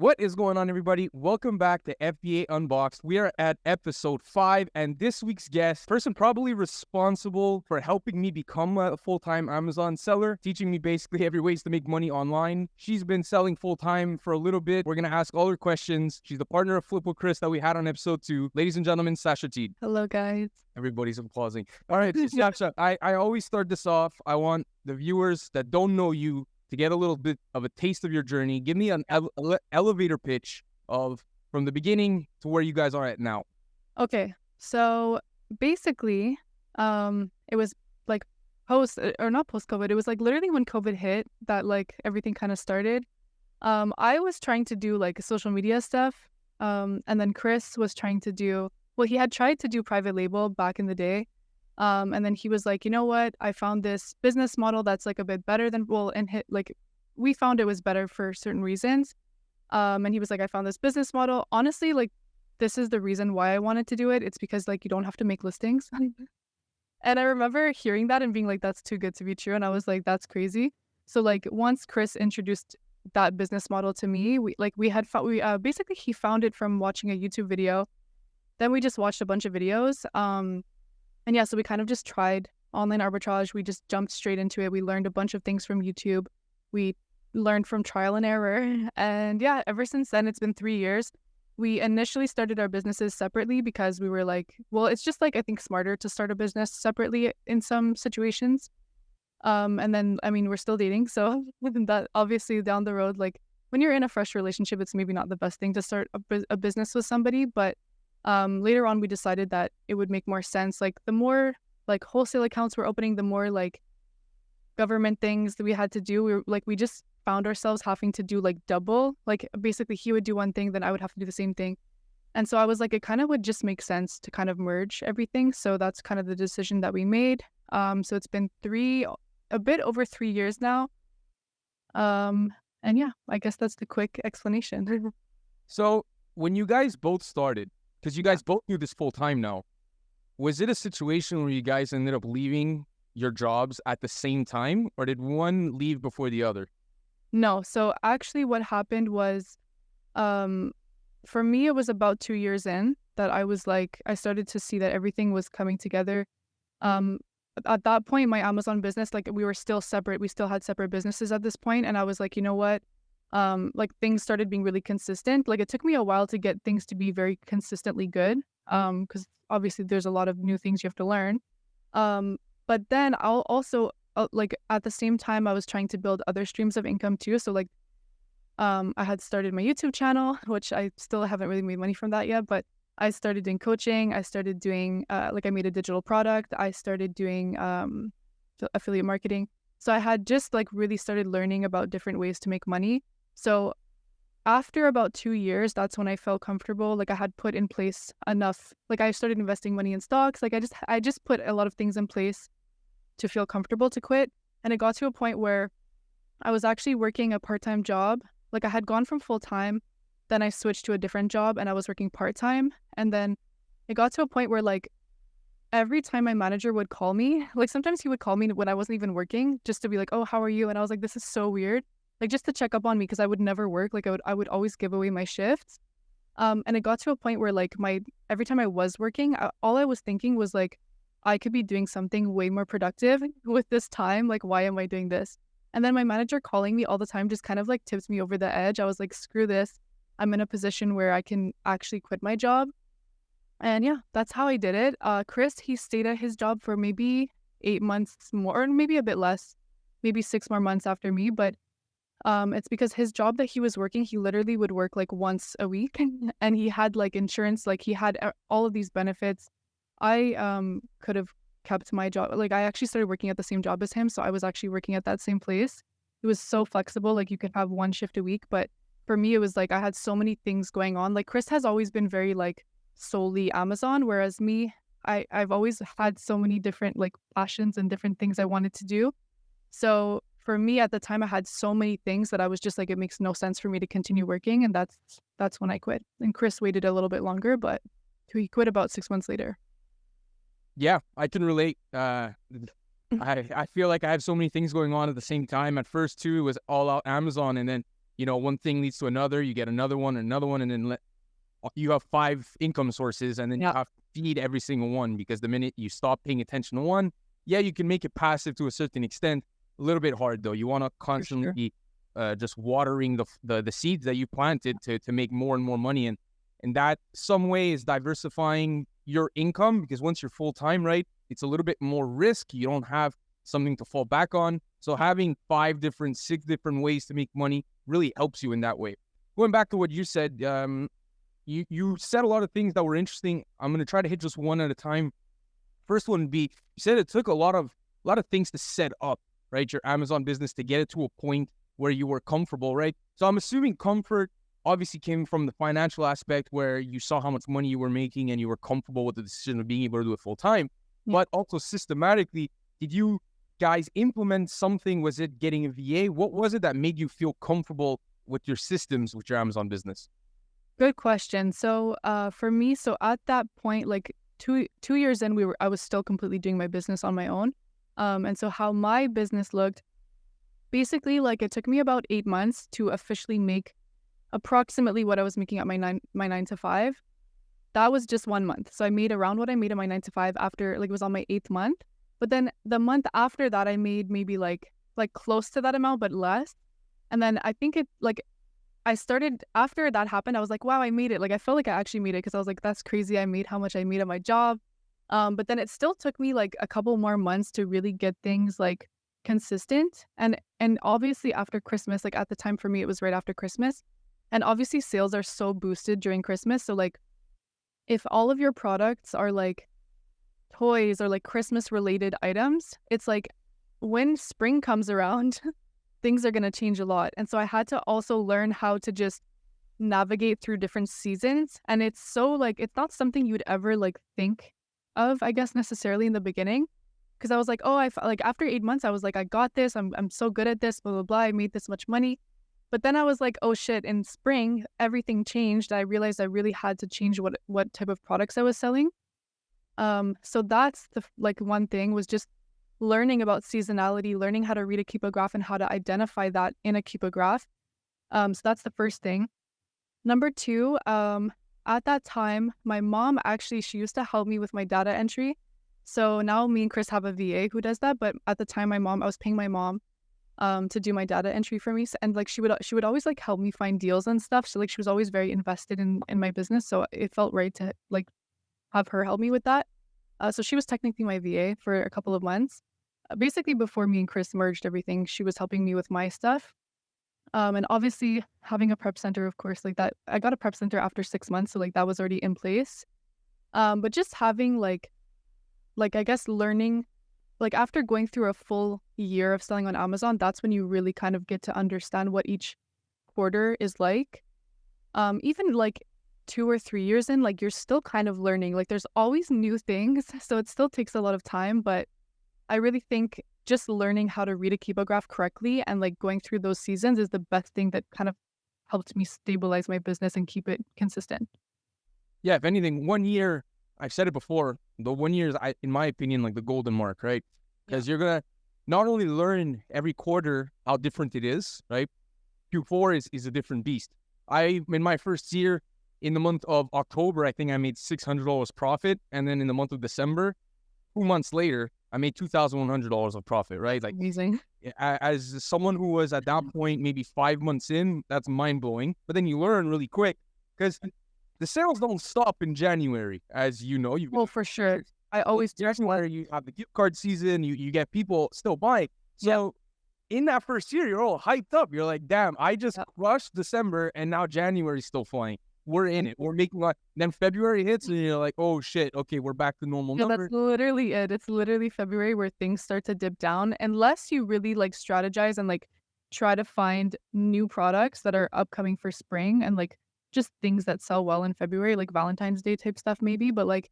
What is going on, everybody? Welcome back to FBA Unboxed. We are at episode 5, and this week's guest, person probably responsible for helping me become a full-time Amazon seller, teaching me basically every ways to make money online. She's been selling full-time for a little bit. We're going to ask all her questions. She's the partner of Flip with Chris that we had on episode 2. Ladies and gentlemen, SashaTeed. Hello, guys. Everybody's applauding. All right, Sasha, I always start this off. I want the viewers that don't know you to get a little bit of a taste of your journey. Give me an elevator pitch of from the beginning to where you guys are at now. Okay, so basically, it was like not post-COVID. It was like literally when COVID hit that like everything kind of started. I was trying to do like social media stuff, and then Chris was trying to do, well, he had tried to do private label back in the day. And then he was like, you know what? I found this business model that's like a bit better than, we found it was better for certain reasons. And he was like, I found this business model. Honestly, like, this is the reason why I wanted to do it. It's because like, you don't have to make listings. And I remember hearing that and being like, that's too good to be true. And I was like, that's crazy. So like, once Chris introduced that business model to me, basically he found it from watching a YouTube video. Then we just watched a bunch of videos. And yeah, so we kind of just tried online arbitrage. We just jumped straight into it. We learned a bunch of things from YouTube. We learned from trial and error. And yeah, ever since then, it's been 3 years. We initially started our businesses separately because we were like, well, it's just like, I think smarter to start a business separately in some situations. And then, I mean, we're still dating. So that obviously down the road, like when you're in a fresh relationship, it's maybe not the best thing to start a business with somebody, but later on, we decided that it would make more sense. Like the more like wholesale accounts we're opening, the more like government things that we had to do. We just found ourselves having to do like double. Like basically he would do one thing, then I would have to do the same thing. And so I was like, it kind of would just make sense to kind of merge everything. So that's kind of the decision that we made. So it's been a bit over 3 years now. And yeah, I guess that's the quick explanation. So when you guys both started, because you guys both do this full time now, was it a situation where you guys ended up leaving your jobs at the same time, or did one leave before the other? No. So actually what happened was, for me, it was about 2 years in that I was like, I started to see that everything was coming together. At that point, my Amazon business, like we were still separate. We still had separate businesses at this point. And I was like, you know what? Like things started being really consistent. Like it took me a while to get things to be very consistently good. Because obviously there's a lot of new things you have to learn. But then I'll also like at the same time I was trying to build other streams of income too. So like, I had started my YouTube channel, which I still haven't really made money from that yet, but I started doing coaching. I started doing, I made a digital product. I started doing, affiliate marketing. So I had just like really started learning about different ways to make money. So after about 2 years, that's when I felt comfortable. Like I had put in place enough, like I started investing money in stocks. Like I just put a lot of things in place to feel comfortable to quit. And it got to a point where I was actually working a part-time job. Like I had gone from full-time, then I switched to a different job and I was working part-time. And then it got to a point where like every time my manager would call me, like sometimes he would call me when I wasn't even working just to be like, oh, how are you? And I was like, this is so weird. Like just to check up on me because I would never work. Like I would always give away my shifts. And it got to a point where like every time I was working, all I was thinking was like, I could be doing something way more productive with this time. Like, why am I doing this? And then my manager calling me all the time just kind of like tipped me over the edge. I was like, screw this. I'm in a position where I can actually quit my job. And yeah, that's how I did it. Chris, he stayed at his job for maybe 8 months more, or maybe a bit less, maybe 6 more months after me. But it's because his job that he was working, he literally would work like once a week and he had like insurance, like he had all of these benefits. I could have kept my job. Like I actually started working at the same job as him. So I was actually working at that same place. It was so flexible. Like you could have one shift a week. But for me, it was like I had so many things going on. Like Chris has always been very like solely Amazon, whereas me, I've always had so many different like passions and different things I wanted to do. So for me at the time, I had so many things that I was just like, it makes no sense for me to continue working. And that's when I quit. And Chris waited a little bit longer, but he quit about 6 months later. Yeah, I can relate. I feel like I have so many things going on at the same time. At first too, it was all out Amazon, and then one thing leads to another, you get another one, and then you have 5 income sources, and then you have to feed every single one, because the minute you stop paying attention to one, you can make it passive to a certain extent. A little bit hard though. You want to constantly be just watering the seeds that you planted to make more and more money, and that some way is diversifying your income, because once you're full time, right, it's a little bit more risk. You don't have something to fall back on. So having 6 different ways to make money really helps you in that way. Going back to what you said, you said a lot of things that were interesting. I'm going to try to hit just one at a time. First one would be, you said it took a lot of things to set up, right, your Amazon business, to get it to a point where you were comfortable, right? So I'm assuming comfort obviously came from the financial aspect, where you saw how much money you were making and you were comfortable with the decision of being able to do it full time. But also systematically, did you guys implement something? Was it getting a VA? What was it that made you feel comfortable with your systems with your Amazon business? Good question. So for me, so at that point, like two years in, I was still completely doing my business on my own. And so how my business looked, basically, like, it took me about 8 months to officially make approximately what I was making at my 9 to 5. That was just 1 month. So I made around what I made in my 9 to 5 after, like, it was on my 8th month. But then the month after that, I made maybe like close to that amount, but less. And then I think I started, after that happened, I was like, wow, I made it. Like, I felt like I actually made it, because I was like, that's crazy. I made how much I made at my job. But then it still took me like a couple more months to really get things like consistent. And obviously after Christmas, like at the time for me, it was right after Christmas. And obviously sales are so boosted during Christmas. So like, if all of your products are like toys or like Christmas related items, it's like when spring comes around, things are going to change a lot. And so I had to also learn how to just navigate through different seasons. And it's so like, it's not something you'd ever like think of, I guess, necessarily in the beginning. Because I was like, oh, like after 8 months, I was like, I got this. I'm so good at this, blah, blah, blah. I made this much money. But then I was like, oh shit, in spring, everything changed. I realized I really had to change what type of products I was selling. So that's the one thing, was just learning about seasonality, learning how to read a Keepograph and how to identify that in a Keepograph. So that's the first thing. Number 2, at that time, my mom actually, she used to help me with my data entry. So now me and Chris have a VA who does that. But at the time, I was paying my mom to do my data entry for me. And like she would always like help me find deals and stuff. So like she was always very invested in my business. So it felt right to like have her help me with that. So she was technically my VA for a couple of months. Basically before me and Chris merged everything, she was helping me with my stuff. And obviously having a prep center, of course, like that, I got a prep center after 6 months. So like that was already in place. But just having like I guess learning, like after going through a full year of selling on Amazon, that's when you really kind of get to understand what each quarter is like. Even like 2 or 3 years in, like you're still kind of learning. Like there's always new things. So it still takes a lot of time. But I really think just learning how to read a Keepograph correctly and like going through those seasons is the best thing that kind of helped me stabilize my business and keep it consistent. Yeah, if anything, 1 year, I've said it before, the 1 year is, in my opinion, like the golden mark, right? Because you're going to not only learn every quarter how different it is, right? Q4 is a different beast. In my first year, in the month of October, I think I made $600 profit. And then in the month of December, 2 months later, I made $2,100 of profit, right? Like amazing. As someone who was at that point, maybe 5 months in, that's mind blowing. But then you learn really quick, because the sales don't stop in January, as you know. Well, for sure. I always do. January, you have the gift card season, you get people still buying. So in that first year, you're all hyped up. You're like, damn, I just crushed December, and now January's still flying. We're in it. We're making a lot. Then February hits, and you're like, oh shit, okay, we're back to normal numbers. That's literally it. It's literally February where things start to dip down, unless you really like strategize and like try to find new products that are upcoming for spring and like just things that sell well in February, like Valentine's Day type stuff maybe. But like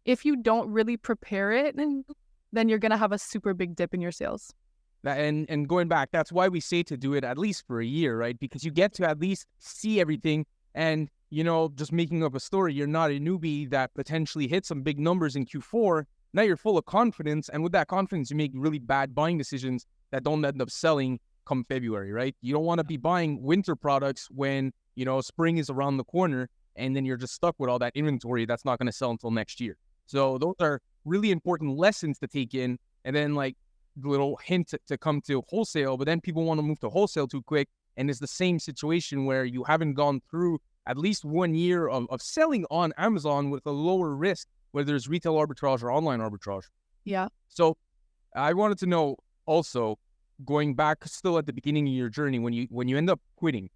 if you don't really prepare it, then you're going to have a super big dip in your sales. And going back, that's why we say to do it at least for a year, right? Because you get to at least see everything. And, you know, just making up a story, you're not a newbie that potentially hit some big numbers in Q4. Now you're full of confidence. And with that confidence, you make really bad buying decisions that don't end up selling come February, right? You don't want to be buying winter products when, spring is around the corner, and then you're just stuck with all that inventory that's not going to sell until next year. So those are really important lessons to take in. And then like little hint to come to wholesale, but then people want to move to wholesale too quick. And it's the same situation where you haven't gone through at least 1 year of selling on Amazon with a lower risk, whether it's retail arbitrage or online arbitrage. Yeah. So I wanted to know also, going back still at the beginning of your journey, when you end up quitting,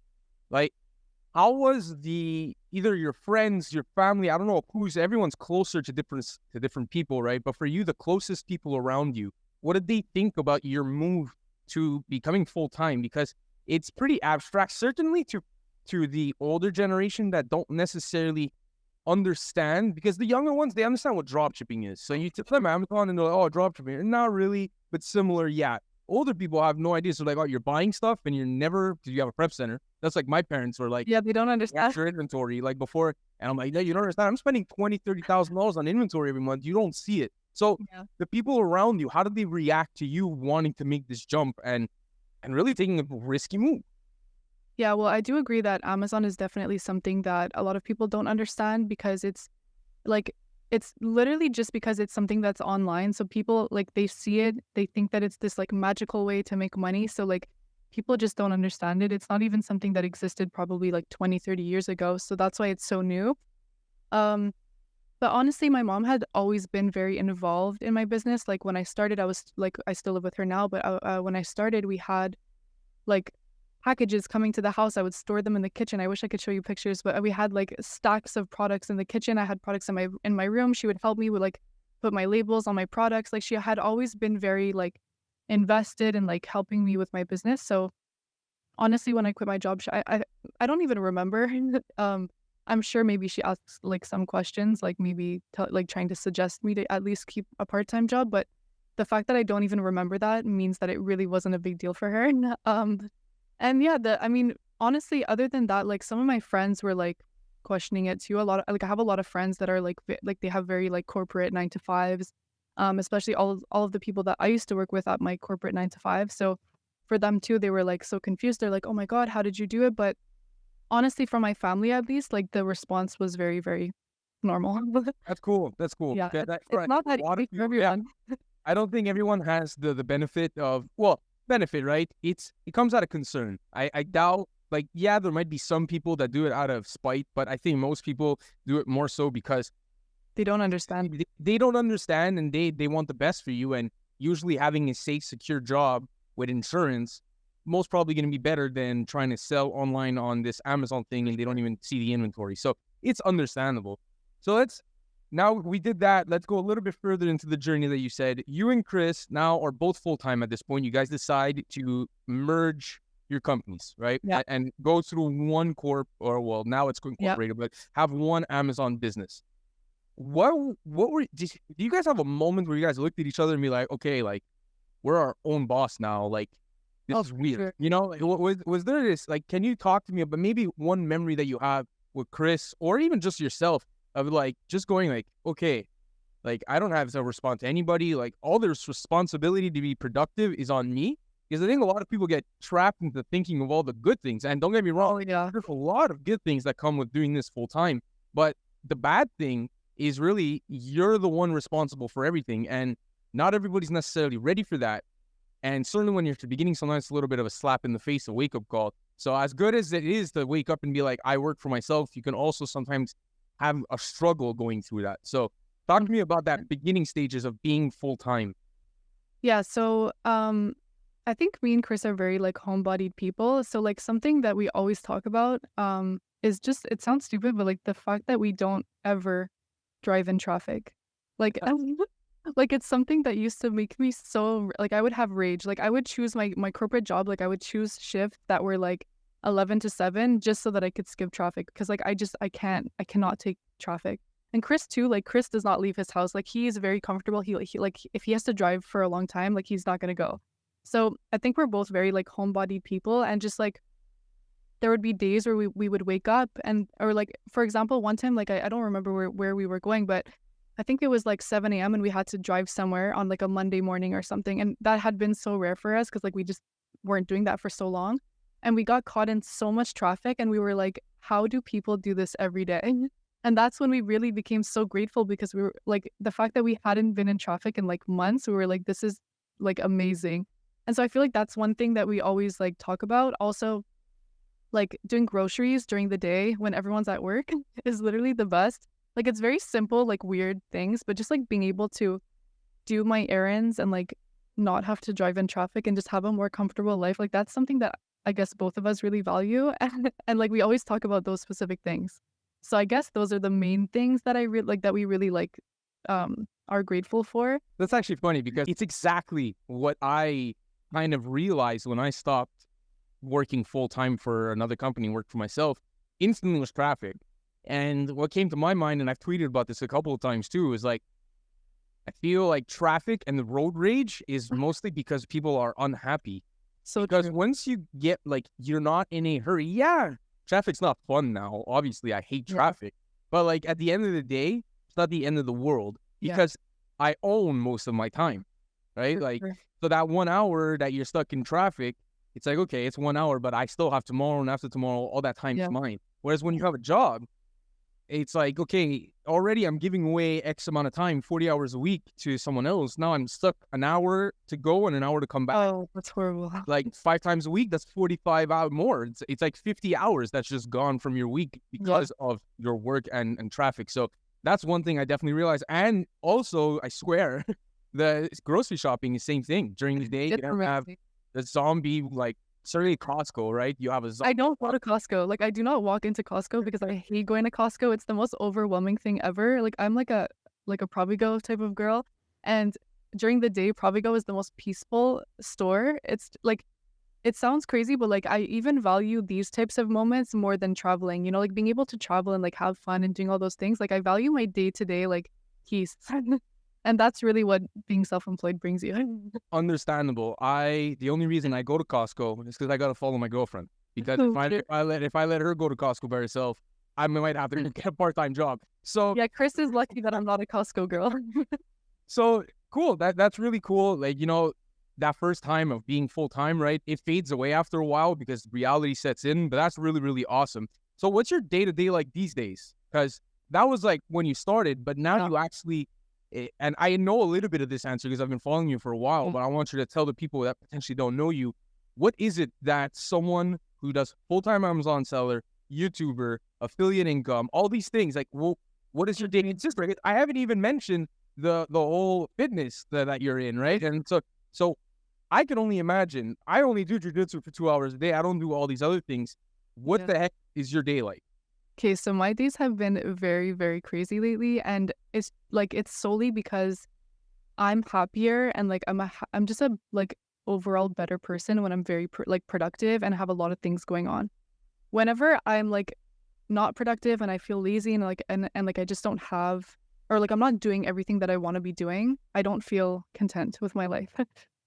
like, how was either your friends, your family, I don't know everyone's closer to different people, right? But for you, the closest people around you, what did they think about your move to becoming full-time? Because it's pretty abstract, certainly to the older generation that don't necessarily understand, because the younger ones, they understand what dropshipping is. So you tell them Amazon and they're like, oh, dropshipping, not really, but similar, yeah. Older people have no idea. So like, oh, you're buying stuff and you're never, because you have a prep center. That's like my parents were like, Yeah, they don't understand. your inventory like before. And I'm like, yeah, you don't understand. I'm spending $20,000-$30,000 on inventory every month. You don't see it. So the people around you, how did they react to you wanting to make this jump and really taking a risky move? Yeah, well, I do agree that Amazon is definitely something that a lot of people don't understand, because it's literally just because it's something that's online. So people, like, they see it, they think that it's this like magical way to make money. So like people just don't understand it. It's not even something that existed probably like 20, 30 years ago. So that's why it's so new. But honestly, my mom had always been very involved in my business. Like when I started, I was like, I still live with her now, but when I started, we had like packages coming to the house. I would store them in the kitchen. I wish I could show you pictures, but we had like stacks of products in the kitchen. I had products in my room. She would help me with like put my labels on my products. Like she had always been very like invested in like helping me with my business. So honestly, when I quit my job, I don't even remember. I'm sure maybe she asked like some questions, like maybe like trying to suggest me to at least keep a part-time job. But the fact that I don't even remember that means that it really wasn't a big deal for her. And yeah, I mean, honestly, other than that, like some of my friends were like questioning it too. I have a lot of friends that are like they have very like corporate 9-to-5s, especially all of the people that I used to work with at my corporate 9-to-5. So for them too, they were like so confused. They're like, oh my God, how did you do it? But honestly, from my family at least, like the response was very, very normal. That's cool. That's cool. Yeah, It's not that easy for everyone. Yeah, I don't think everyone has the benefit of, benefit, right? It comes out of concern. I doubt, like, yeah, there might be some people that do it out of spite, but I think most people do it more so because they don't understand. They don't understand, and they want the best for you. And usually having a safe, secure job with insurance, most probably going to be better than trying to sell online on this Amazon thing and they don't even see the inventory. So it's understandable. So now we did that. Let's go a little bit further into the journey that you said. You and Chris now are both full-time at this point. You guys decide to merge your companies, right? Yeah. And go through one corp, or now it's incorporated, but have one Amazon business. Do you guys have a moment where you guys looked at each other and be like, okay, like we're our own boss now, like this is weird. Sure. You know, like, was there this, like, can you talk to me about maybe one memory that you have with Chris, or even just yourself, of like just going like, okay, like I don't have to respond to anybody, like all this responsibility to be productive is on me? Because I think a lot of people get trapped into thinking of all the good things. And don't get me wrong, there's a lot of good things that come with doing this full time. But the bad thing is really you're the one responsible for everything. And not everybody's necessarily ready for that. And certainly when you're at the beginning, sometimes it's a little bit of a slap in the face, a wake-up call. So as good as it is to wake up and be like, I work for myself, you can also sometimes have a struggle going through that. So talk to me about that beginning stages of being full-time. Yeah, so I think me and Chris are very like homebodied people. So like something that we always talk about is just, it sounds stupid, but like the fact that we don't ever drive in traffic. Like like it's something that used to make me so, like I would have rage. Like I would choose my corporate job, like I would choose shifts that were like 11 to 7 just so that I could skip traffic, because like I cannot take traffic. And Chris too, like Chris does not leave his house. Like he is very comfortable. He like if he has to drive for a long time, like he's not gonna go. So I think we're both very like homebodied people, and just like there would be days where we would wake up or like, for example, one time, like I don't remember where we were going, but I think it was like 7 a.m. and we had to drive somewhere on like a Monday morning or something. And that had been so rare for us because like we just weren't doing that for so long. And we got caught in so much traffic and we were like, how do people do this every day? And that's when we really became so grateful because we were like, the fact that we hadn't been in traffic in like months, we were like, this is like amazing. And so I feel like that's one thing that we always like talk about. Also, like doing groceries during the day when everyone's at work is literally the best. Like it's very simple, like weird things, but just like being able to do my errands and like not have to drive in traffic and just have a more comfortable life. Like that's something that I guess both of us really value. And like we always talk about those specific things. So I guess those are the main things that I really like that we really like are grateful for. That's actually funny because it's exactly what I kind of realized when I stopped working full time for another company, worked for myself. Instantly was traffic. And what came to my mind, and I've tweeted about this a couple of times too, is like, I feel like traffic and the road rage is mostly because people are unhappy. So Because true. once you get like, you're not in a hurry. Yeah, traffic's not fun now. Obviously, I hate Yeah. traffic. But like at the end of the day, it's not the end of the world Yeah. because I own most of my time, right? For Like, sure. so that 1 hour that you're stuck in traffic, it's like, okay, it's 1 hour, but I still have tomorrow and after tomorrow, all that time's Yeah. mine. Whereas when you have a job, it's like, okay, already I'm giving away X amount of time, 40 hours a week to someone else. Now I'm stuck an hour to go and an hour to come back. Oh, that's horrible. Like 5 times a week, that's 45 hours more. It's like 50 hours that's just gone from your week because of your work and traffic. So that's one thing I definitely realized. And also, I swear, the grocery shopping is the same thing. During the day, you Different have reality. the zombie, like, certainly Costco, right? You have a I zombie. don't go to Costco. Like I do not walk into Costco because I hate going to Costco. It's the most overwhelming thing ever. Like I'm like a Provigo type of girl. And during the day, Provigo is the most peaceful store. It's like it sounds crazy, but like I even value these types of moments more than traveling, you know, like being able to travel and like have fun and doing all those things. Like I value my day to day like peace. And that's really what being self-employed brings you. Understandable. The only reason I go to Costco is because I gotta follow my girlfriend. Because So true. if I let her go to Costco by herself, I might have to get a part-time job. So Yeah, Chris is lucky that I'm not a Costco girl. so cool. That's really cool. Like, you know, that first time of being full time, right? It fades away after a while because reality sets in, but that's really, really awesome. So what's your day-to-day like these days? Because that was like when you started, but now Yeah. you actually and I know a little bit of this answer because I've been following you for a while, Mm. but I want you to tell the people that potentially don't know you, what is it that someone who does full-time Amazon seller, YouTuber, affiliate income, all these things, like, well, what is your day consist? Right? I haven't even mentioned the whole fitness that you're in, right? And so I can only imagine. I only do jujitsu for 2 hours a day. I don't do all these other things. What Yeah. the heck is your day like? Okay, so my days have been very, very crazy lately, and it's like it's solely because I'm happier and like I'm just a like overall better person when I'm very like productive and have a lot of things going on. Whenever I'm like not productive and I feel lazy and like and like I just don't have or like I'm not doing everything that I want to be doing, I don't feel content with my life.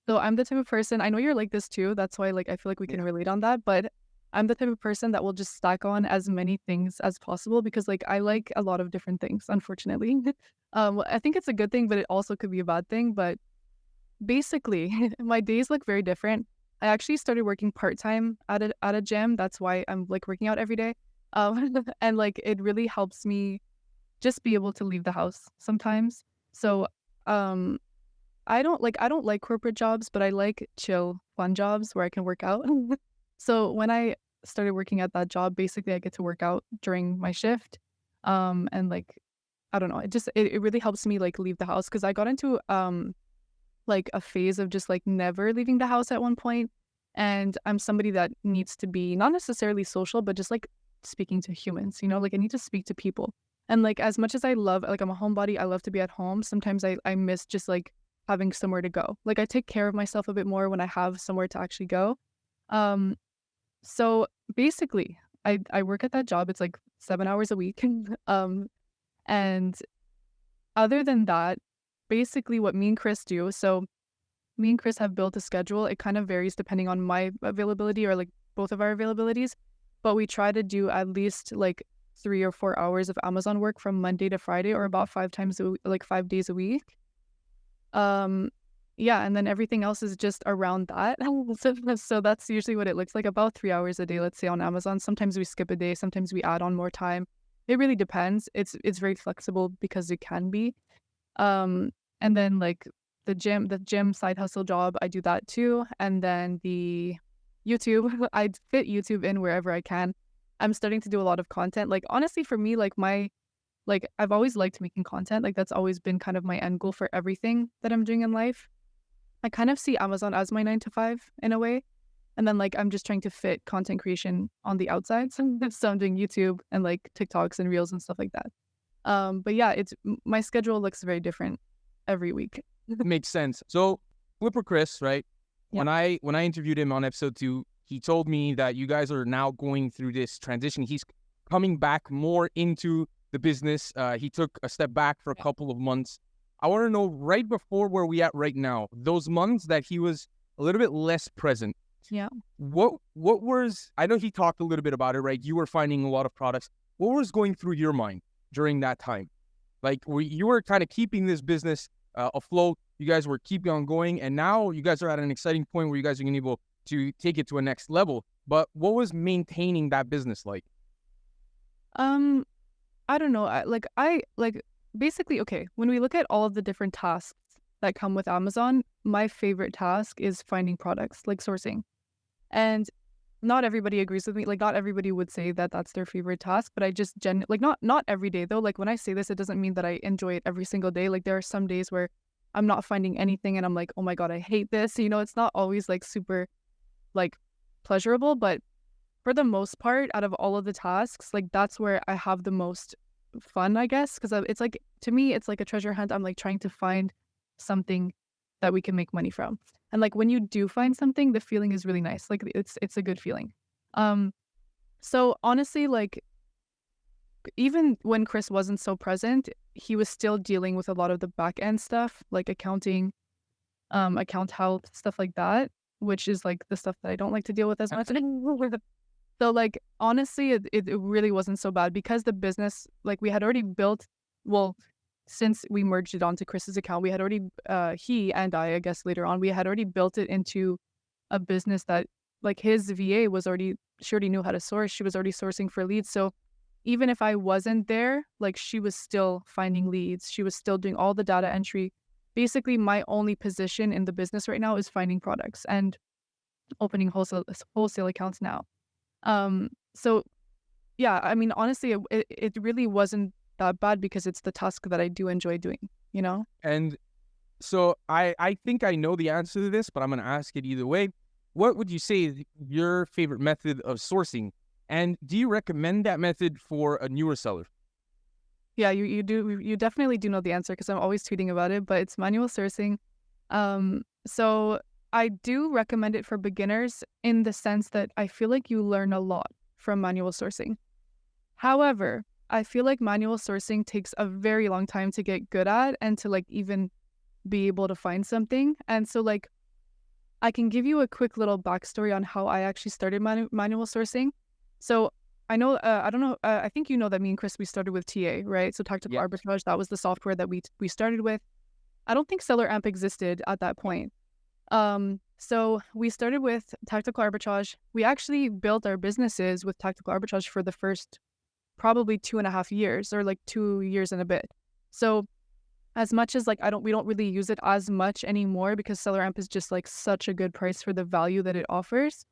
So I'm the type of person, I know you're like this too, that's why like I feel like we can relate on that, but I'm the type of person that will just stack on as many things as possible because like I like a lot of different things, unfortunately. I think it's a good thing, but it also could be a bad thing. But basically, my days look very different. I actually started working part-time at a gym. That's why I'm like working out every day. And like it really helps me just be able to leave the house sometimes. So um I don't like corporate jobs, but I like chill, fun jobs where I can work out. So when I started working at that job, basically I get to work out during my shift. And like I don't know, it really helps me like leave the house because I got into like a phase of just like never leaving the house at one point. And I'm somebody that needs to be not necessarily social, but just like speaking to humans, you know, like I need to speak to people. And like as much as I love, like I'm a homebody, I love to be at home. Sometimes I miss just like having somewhere to go. Like I take care of myself a bit more when I have somewhere to actually go. Um, so basically, I work at that job. It's like 7 hours a week. And other than that, basically what me and Chris do. So me and Chris have built a schedule. It kind of varies depending on my availability or like both of our availabilities. But we try to do at least like 3 or 4 hours of Amazon work from Monday to Friday, or about 5 days a week. Um, yeah, and then everything else is just around that. So that's usually what it looks like, about 3 hours a day, let's say, on Amazon. Sometimes we skip a day, sometimes we add on more time. It really depends. It's very flexible because it can be. Um, and then like the gym side hustle job, I do that too. And then the YouTube, I fit YouTube in wherever I can. I'm starting to do a lot of content. Like honestly, for me, like I've always liked making content. Like that's always been kind of my end goal for everything that I'm doing in life. I kind of see Amazon as my 9 to 5 in a way. And then like I'm just trying to fit content creation on the outside. So I'm doing YouTube and like TikToks and Reels and stuff like that. But yeah, my schedule looks very different every week. Makes sense. So Flipper Chris, right? Yeah. When I interviewed him on episode 2, he told me that you guys are now going through this transition. He's coming back more into the business. He took a step back for a couple of months. I want to know, right before where we at right now, those months that he was a little bit less present. Yeah. What was, I know he talked a little bit about it, right? You were finding a lot of products. What was going through your mind during that time? Like you were kind of keeping this business afloat. You guys were keeping on going, and now you guys are at an exciting point where you guys are going to be able to take it to a next level. But what was maintaining that business like? I don't know. Basically, okay, when we look at all of the different tasks that come with Amazon, my favorite task is finding products, like sourcing. And not everybody agrees with me. Like not everybody would say that that's their favorite task, but I just not every day though. Like when I say this, it doesn't mean that I enjoy it every single day. Like there are some days where I'm not finding anything and I'm like, oh my God, I hate this. You know, it's not always like super like pleasurable, but for the most part, out of all of the tasks, like that's where I have the most fun, I guess, because it's like, to me, it's like a treasure hunt. I'm like trying to find something that we can make money from. And like when you do find something, the feeling is really nice. Like it's a good feeling. So honestly, like even when Chris wasn't so present, he was still dealing with a lot of the back end stuff, like accounting, account health, stuff like that, which is like the stuff that I don't like to deal with as much. So like honestly, it really wasn't so bad because the business, like we had already built, well, since we merged it onto Chris's account, we had already, he and I guess later on, we had already built it into a business that like his VA she already knew how to source. She was already sourcing for leads. So even if I wasn't there, like she was still finding leads. She was still doing all the data entry. Basically, my only position in the business right now is finding products and opening wholesale accounts now. So yeah, I mean, honestly, it really wasn't that bad because it's the task that I do enjoy doing, you know? And so I think I know the answer to this, but I'm going to ask it either way. What would you say is your favorite method of sourcing? And do you recommend that method for a newer seller? Yeah, you definitely do know the answer because I'm always tweeting about it, but it's manual sourcing. So I do recommend it for beginners in the sense that I feel like you learn a lot from manual sourcing. However, I feel like manual sourcing takes a very long time to get good at and to like even be able to find something. And so like I can give you a quick little backstory on how I actually started manual sourcing. So I know, I don't know, I think you know that me and Chris, we started with TA, right? So Tactical Arbitrage, that was the software that we started with. I don't think Seller Amp existed at that point. So we started with Tactical Arbitrage. We actually built our businesses with Tactical Arbitrage for the first probably 2.5 years or like 2 years and a bit. So as much as like we don't really use it as much anymore because Seller Amp is just like such a good price for the value that it offers.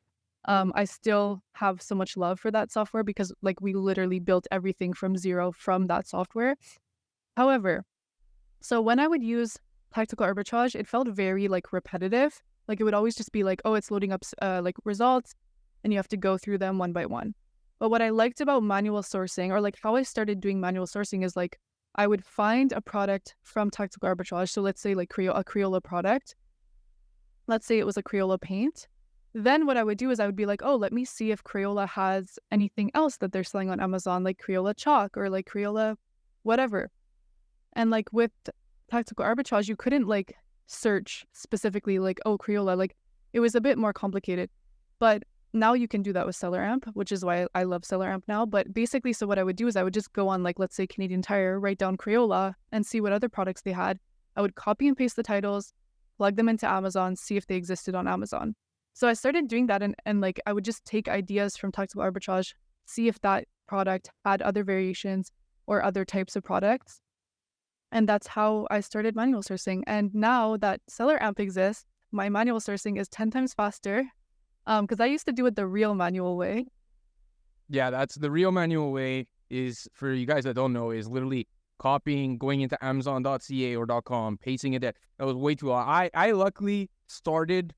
I still have so much love for that software because like we literally built everything from zero from that software. However, so when I would use Tactical Arbitrage, it felt very like repetitive. Like it would always just be like, oh, it's loading up like results and you have to go through them one by one. But what I liked about manual sourcing, or like how I started doing manual sourcing, is like I would find a product from Tactical Arbitrage. So let's say like a Crayola product. Let's say it was a Crayola paint. Then what I would do is I would be like, oh, let me see if Crayola has anything else that they're selling on Amazon, like Crayola chalk or like Crayola whatever. And like with Tactical Arbitrage, you couldn't like search specifically like, oh, Crayola. Like it was a bit more complicated. But now you can do that with Seller Amp, which is why I love Seller Amp now. But basically, so what I would do is I would just go on like, let's say Canadian Tire, write down Crayola and see what other products they had. I would copy and paste the titles, plug them into Amazon, see if they existed on Amazon. So I started doing that, and like I would just take ideas from tactical arbitrage, see if that product had other variations or other types of products. And that's how I started manual sourcing. And now that Seller Amp exists, my manual sourcing is 10 times faster because I used to do it the real manual way. Yeah, that's the real manual way. Is, for you guys that don't know, is literally copying, going into Amazon.ca or .com, pasting it there. That was way too long. I luckily started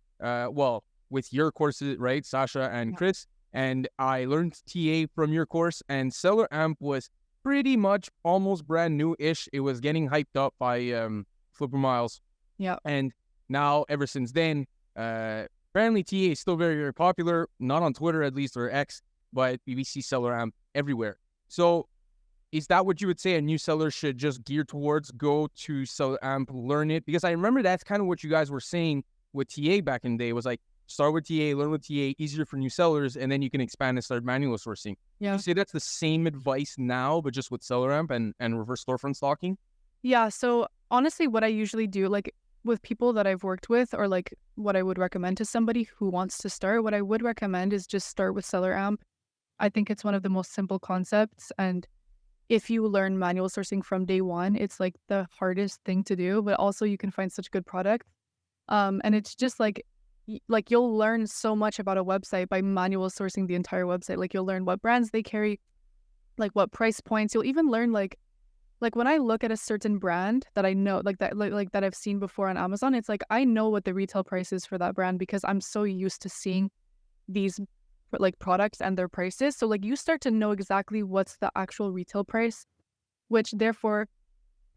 with your courses, right, Sasha and Chris, and I learned TA from your course, and Seller Amp was pretty much almost brand new-ish. It was getting hyped up by Flipper Miles. Yeah. And now, ever since then, apparently TA is still very, very popular, not on Twitter at least, or X, but we see Seller Amp everywhere. So is that what you would say a new seller should just gear towards? Go to Seller Amp, learn it? Because I remember that's kind of what you guys were saying with TA back in the day. It was like, start with TA, learn with TA, easier for new sellers, and then you can expand and start manual sourcing. Yeah. You say that's the same advice now, but just with Seller Amp and reverse storefront stocking? Yeah. So honestly, what I usually do, like with people that I've worked with, or like what I would recommend to somebody who wants to start, what I would recommend is just start with Seller Amp. I think it's one of the most simple concepts. And if you learn manual sourcing from day one, it's like the hardest thing to do, but also you can find such good product. And it's just like you'll learn so much about a website by manual sourcing the entire website. Like you'll learn what brands they carry, like what price points. You'll even learn like when I look at a certain brand that I know, like that I've seen before on Amazon, it's like I know what the retail price is for that brand because I'm so used to seeing these like products and their prices. So like you start to know exactly what's the actual retail price, which therefore,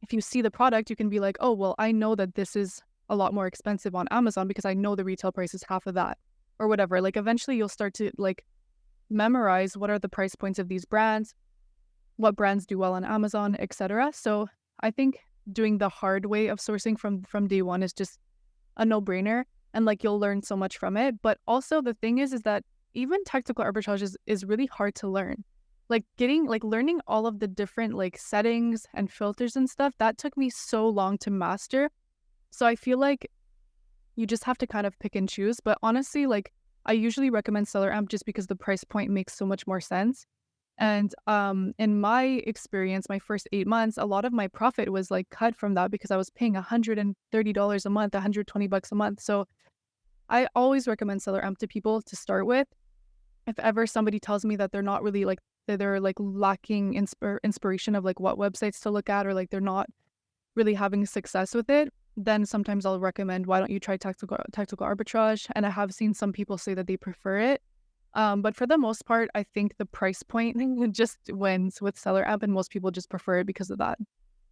if you see the product, you can be like, oh, well, I know that this is a lot more expensive on Amazon because I know the retail price is half of that or whatever. Like eventually you'll start to like memorize what are the price points of these brands, what brands do well on Amazon, etc. So I think doing the hard way of sourcing from day one is just a no-brainer, and like you'll learn so much from it. But also the thing is that even tactical arbitrage is really hard to learn. Like learning all of the different like settings and filters and stuff, that took me so long to master. So I feel like you just have to kind of pick and choose. But honestly, like I usually recommend Seller Amp just because the price point makes so much more sense. And in my experience, my first 8 months, a lot of my profit was like cut from that because I was paying $130 a month, $120 a month. So I always recommend Seller Amp to people to start with. If ever somebody tells me that they're not really like, they're like lacking inspiration of like what websites to look at, or like they're not really having success with it, then sometimes I'll recommend, why don't you try tactical arbitrage? And I have seen some people say that they prefer it. But for the most part, I think the price point just wins with Seller Amp, and most people just prefer it because of that.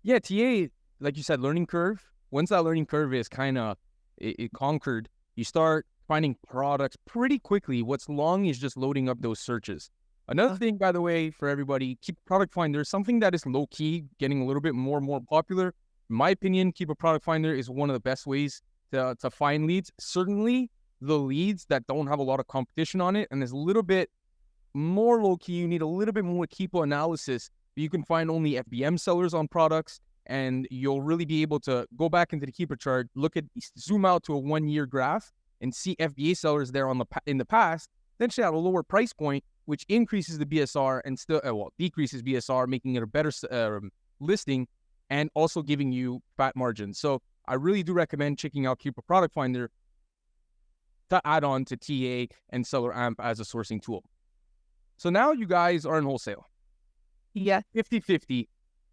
Yeah, TA, like you said, learning curve. Once that learning curve is kind of it conquered, you start finding products pretty quickly. What's long is just loading up those searches. Another thing, by the way, for everybody, keep Product Finder. Something that is low-key, getting a little bit more and more popular. In my opinion, Keep a Product Finder is one of the best ways to find leads. Certainly, the leads that don't have a lot of competition on it and is a little bit more low-key, you need a little bit more Keepa analysis. You can find only FBM sellers on products, and you'll really be able to go back into the Keepa chart, zoom out to a 1-year graph, and see FBA sellers there in the past, then at a lower price point, which increases the BSR and still decreases BSR, making it a better listing, and also giving you fat margins. So I really do recommend checking out Keepa Product Finder to add on to TA and Seller Amp as a sourcing tool. So now you guys are in wholesale. Yeah. 50-50.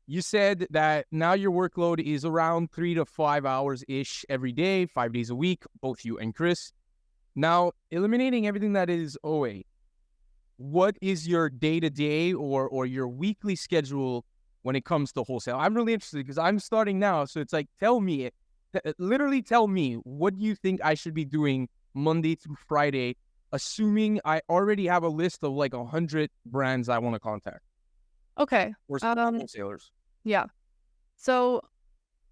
You said that now your workload is around 3 to 5 hours-ish every day, 5 days a week, both you and Chris. Now, eliminating everything that is OA, what is your day-to-day or your weekly schedule when it comes to wholesale? I'm really interested because I'm starting now. So it's like, literally tell me, what do you think I should be doing Monday through Friday, assuming I already have a list of like 100 brands I want to contact? Okay. Or wholesalers. Yeah. So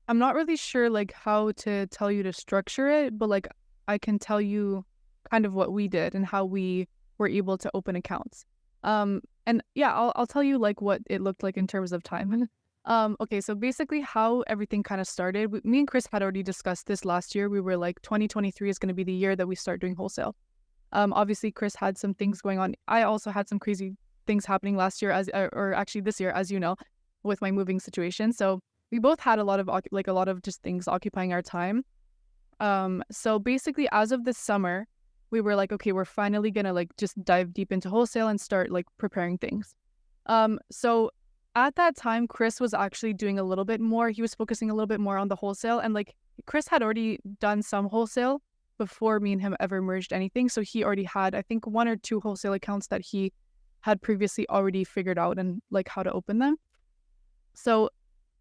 I'm not really sure like how to tell you to structure it, but like I can tell you kind of what we did and how we were able to open accounts. And yeah, I'll tell you like what it looked like in terms of time. Okay, so basically how everything kind of started, me and Chris had already discussed this last year. We were like, 2023 is going to be the year that we start doing wholesale. Obviously, Chris had some things going on. I also had some crazy things happening last year, or actually this year, as you know, with my moving situation. So we both had a lot of just things occupying our time. So basically, as of this summer, we were like, okay, we're finally gonna like just dive deep into wholesale and start like preparing things. So at that time, Chris was actually doing a little bit more. He was focusing a little bit more on the wholesale, and like Chris had already done some wholesale before me and him ever merged anything. So he already had, I think, 1 or 2 wholesale accounts that he had previously already figured out and like how to open them. So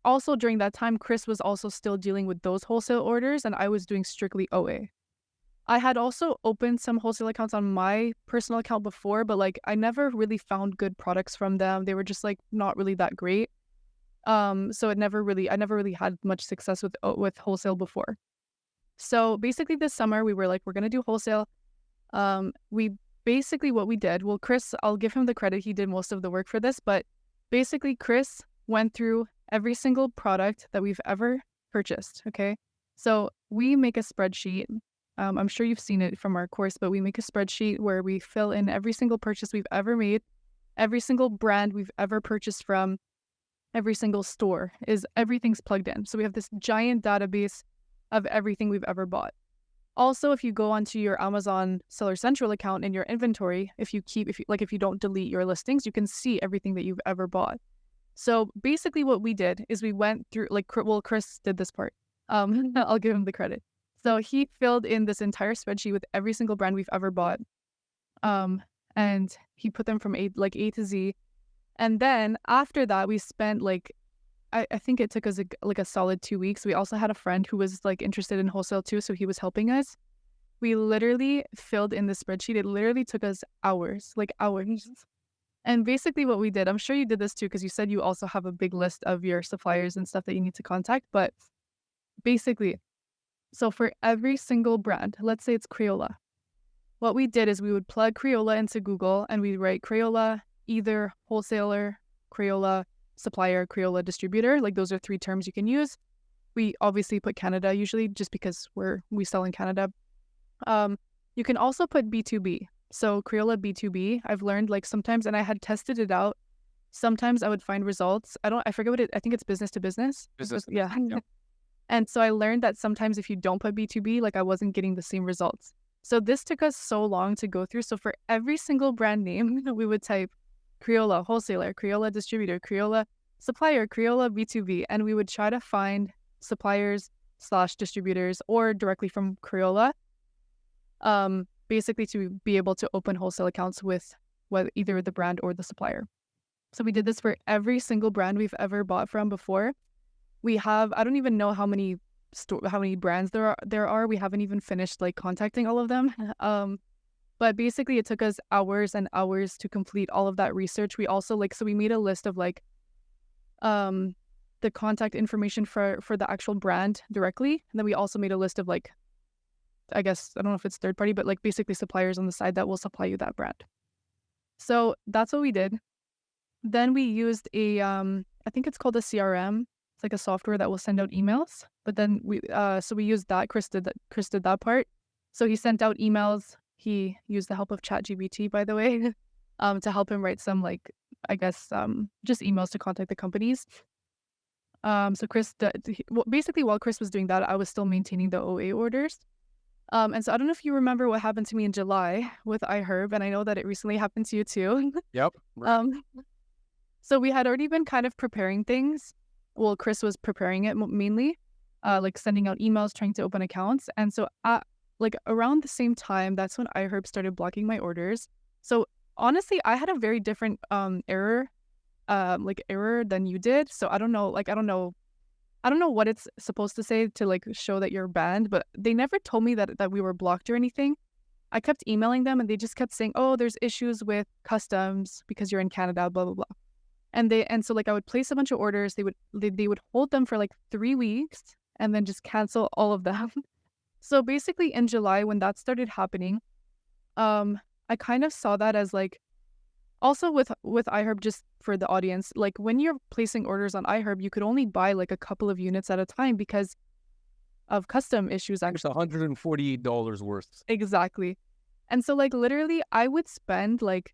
also during that time, Chris was also still dealing with those wholesale orders, and I was doing strictly OA. I had also opened some wholesale accounts on my personal account before, but like I never really found good products from them. They were just like not really that great. So I never really had much success with wholesale before. So basically this summer we were like, we're gonna do wholesale. We basically what we did, well, Chris, I'll give him the credit, he did most of the work for this, but basically Chris went through every single product that we've ever purchased. Okay. So we make a spreadsheet. I'm sure you've seen it from our course, but we make a spreadsheet where we fill in every single purchase we've ever made, every single brand we've ever purchased from, every single store, everything's plugged in. So we have this giant database of everything we've ever bought. Also, if you go onto your Amazon Seller Central account in your inventory, if you don't delete your listings, you can see everything that you've ever bought. So basically what we did is we went through, Chris did this part. I'll give him the credit. So he filled in this entire spreadsheet with every single brand we've ever bought. And he put them from A to Z. And then after that, we spent I think it took us a solid 2 weeks. We also had a friend who was like interested in wholesale too, so he was helping us. We literally filled in the spreadsheet. It literally took us hours. And basically what we did, I'm sure you did this too, because you said you also have a big list of your suppliers and stuff that you need to contact. But basically, so for every single brand, let's say it's Crayola, what we did is we would plug Crayola into Google and we'd write Crayola, either wholesaler, Crayola supplier, Crayola distributor. Like those are 3 terms you can use. We obviously put Canada usually just because we sell in Canada. You can also put B2B. So Crayola B2B, I've learned sometimes, and I had tested it out. Sometimes I would find results. I forget I think it's business to business. Yeah. Yep. And so I learned that sometimes if you don't put B2B, I wasn't getting the same results. So this took us so long to go through. So for every single brand name, we would type Crayola wholesaler, Crayola distributor, Crayola supplier, Crayola B2B, and we would try to find suppliers/distributors or directly from Crayola, basically to be able to open wholesale accounts with either the brand or the supplier. So we did this for every single brand we've ever bought from before. We have, I don't even know how many brands there are. We haven't even finished contacting all of them. But basically it took us hours and hours to complete all of that research. We also so we made a list of the contact information for the actual brand directly. And then we also made a list of I guess, I don't know if it's third party, but basically suppliers on the side that will supply you that brand. So that's what we did. Then we used I think it's called a CRM. It's a software that will send out emails. But then we used that. Chris did that part. So he sent out emails. He used the help of ChatGPT, by the way, to help him write some I guess just emails to contact the companies. So Chris basically while Chris was doing that, I was still maintaining the OA orders. And so I don't know if you remember what happened to me in July with iHerb, and I know that it recently happened to you too. Yep. Right. So we had already been kind of preparing things. Well, Chris was preparing it mainly, sending out emails, trying to open accounts. And so around the same time, that's when iHerb started blocking my orders. So honestly, I had a very different error than you did. So I don't know, I don't know what it's supposed to say to show that you're banned, but they never told me that we were blocked or anything. I kept emailing them and they just kept saying, oh, there's issues with customs because you're in Canada, blah, blah, blah. And so I would place a bunch of orders. They would hold them for 3 weeks and then just cancel all of them. So basically in July when that started happening, I kind of saw that as Also with iHerb, just for the audience, like when you're placing orders on iHerb, you could only buy like a couple of units at a time because of custom issues. It's Actually, $148 worth. exactly. And so like literally, I would spend like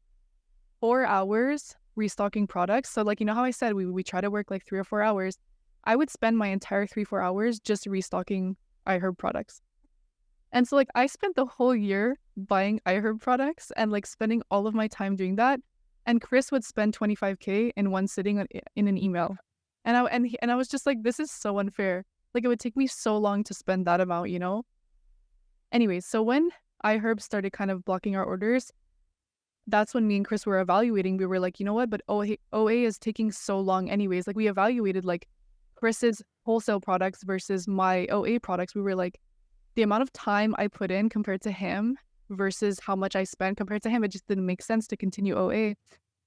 4 hours restocking products. So like, you know how I said we try to work like 3 or 4 hours. I would spend my entire 3-4 hours just restocking iHerb products. And so like I spent the whole year buying iHerb products and like spending all of my time doing that. And Chris would spend 25K in one sitting in an email. And I was just like, this is so unfair. Like it would take me so long to spend that amount, you know? Anyways, so when iHerb started kind of blocking our orders, that's when me and Chris were evaluating. We were like, you know what? But OA is taking so long anyways. Like we evaluated like Chris's wholesale products versus my OA products. We were like, the amount of time I put in compared to him versus how much I spent compared to him, it just didn't make sense to continue OA.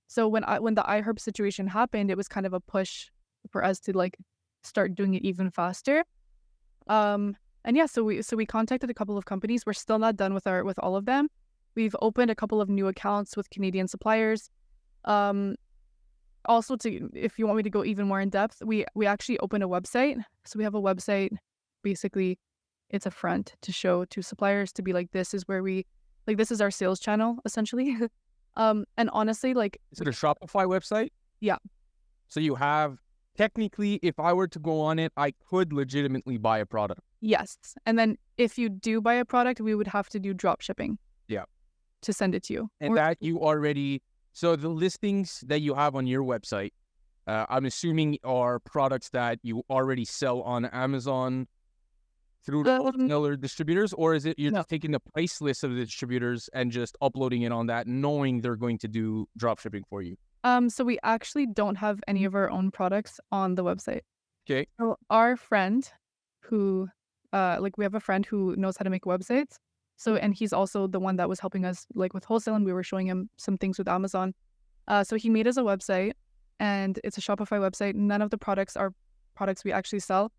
So when the iHerb situation happened, it was kind of a push for us to like start doing it even faster. And yeah, so we contacted a couple of companies. We're still not done with all of them. We've opened a couple of new accounts with Canadian suppliers. Also, if you want me to go even more in depth, we actually opened a website. So we have a website. Basically, it's a front to show to suppliers to be like, this is where this is our sales channel essentially. And honestly, like, Is it a Shopify website? Yeah. So you have, technically, if I were to go on it, I could legitimately buy a product. Yes. And then if you do buy a product, we would have to do drop shipping. Yeah. To send it to you. And that you already, so the listings that you have on your website, I'm assuming are products that you already sell on Amazon through other distributors, or is it you're just taking the price list of the distributors and just uploading it on that, knowing they're going to do drop shipping for you? So we actually don't have any of our own products on the website. Okay. So our friend who, we have a friend who knows how to make websites. So, and he's also the one that was helping us like with wholesale, and we were showing him some things with Amazon. So he made us a website, and it's a Shopify website. None of the products are products we actually sell.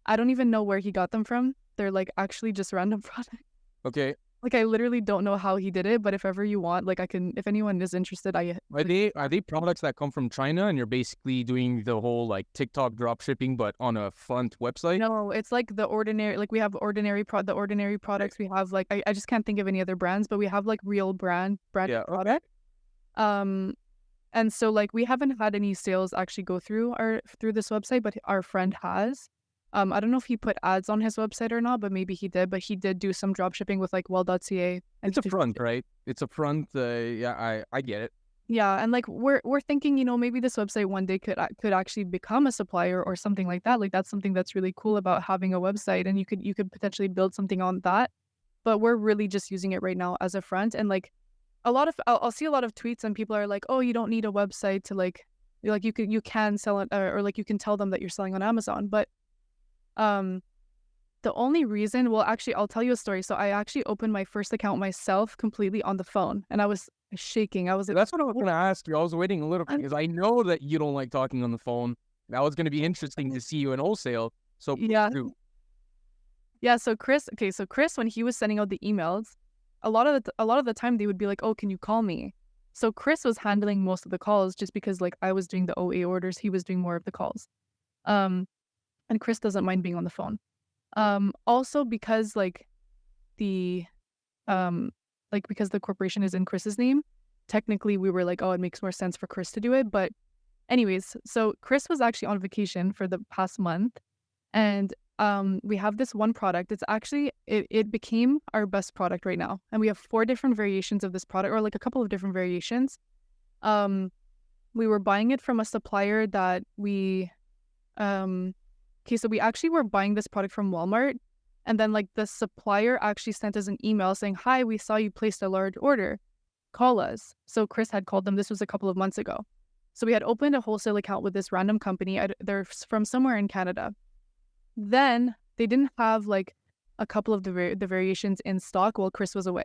I don't even know where he got them from. They're like actually just random products. Okay. Like I literally don't know how he did it, but if ever you want, like I can, if anyone is interested, Are they products that come from China and you're basically doing the whole like TikTok drop shipping but on a front website? No, it's like the ordinary, like we have the ordinary products. We have like I just can't think of any other brands, but we have like real brand Yeah. product. And so like we haven't had any sales actually go through this website, but our friend has. I don't know if he put ads on his website or not, but maybe he did. But he did do some drop shipping with like well.ca. It's a front, right? It's a front. Yeah, I get it. Yeah, and like we're thinking, you know, maybe this website one day could actually become a supplier or something like that. Like that's something that's really cool about having a website, and you could potentially build something on that. But we're really just using it right now as a front. And like I'll see a lot of tweets and people are like, oh, you don't need a website to like you can sell it, or like you can tell them that you're selling on Amazon, but the only reason, well, actually, I'll tell you a story. So I actually opened my first account myself completely on the phone, and I was shaking. I was like, that's what I was going to ask you. I was waiting a little bit because I know that you don't like talking on the phone. That was going to be interesting to see you in wholesale. So yeah. Yeah. So Chris, when he was sending out the emails, a lot of the time they would be like, oh, can you call me? So Chris was handling most of the calls just because like I was doing the OA orders. He was doing more of the calls. And Chris doesn't mind being on the phone. Also because because the corporation is in Chris's name, technically we were like, oh, it makes more sense for Chris to do it. But anyways, so Chris was actually on vacation for the past month, and we have this one product. It's actually, it became our best product right now. And we have 4 different variations of this product, or like a couple of different variations. We were buying it from a supplier that we, so we actually were buying this product from Walmart, and then like the supplier actually sent us an email saying, hi, we saw you placed a large order, call us. So Chris had called them. This was a couple of months ago. So we had opened a wholesale account with this random company. They're from somewhere in Canada. Then they didn't have like a couple of the variations in stock while Chris was away.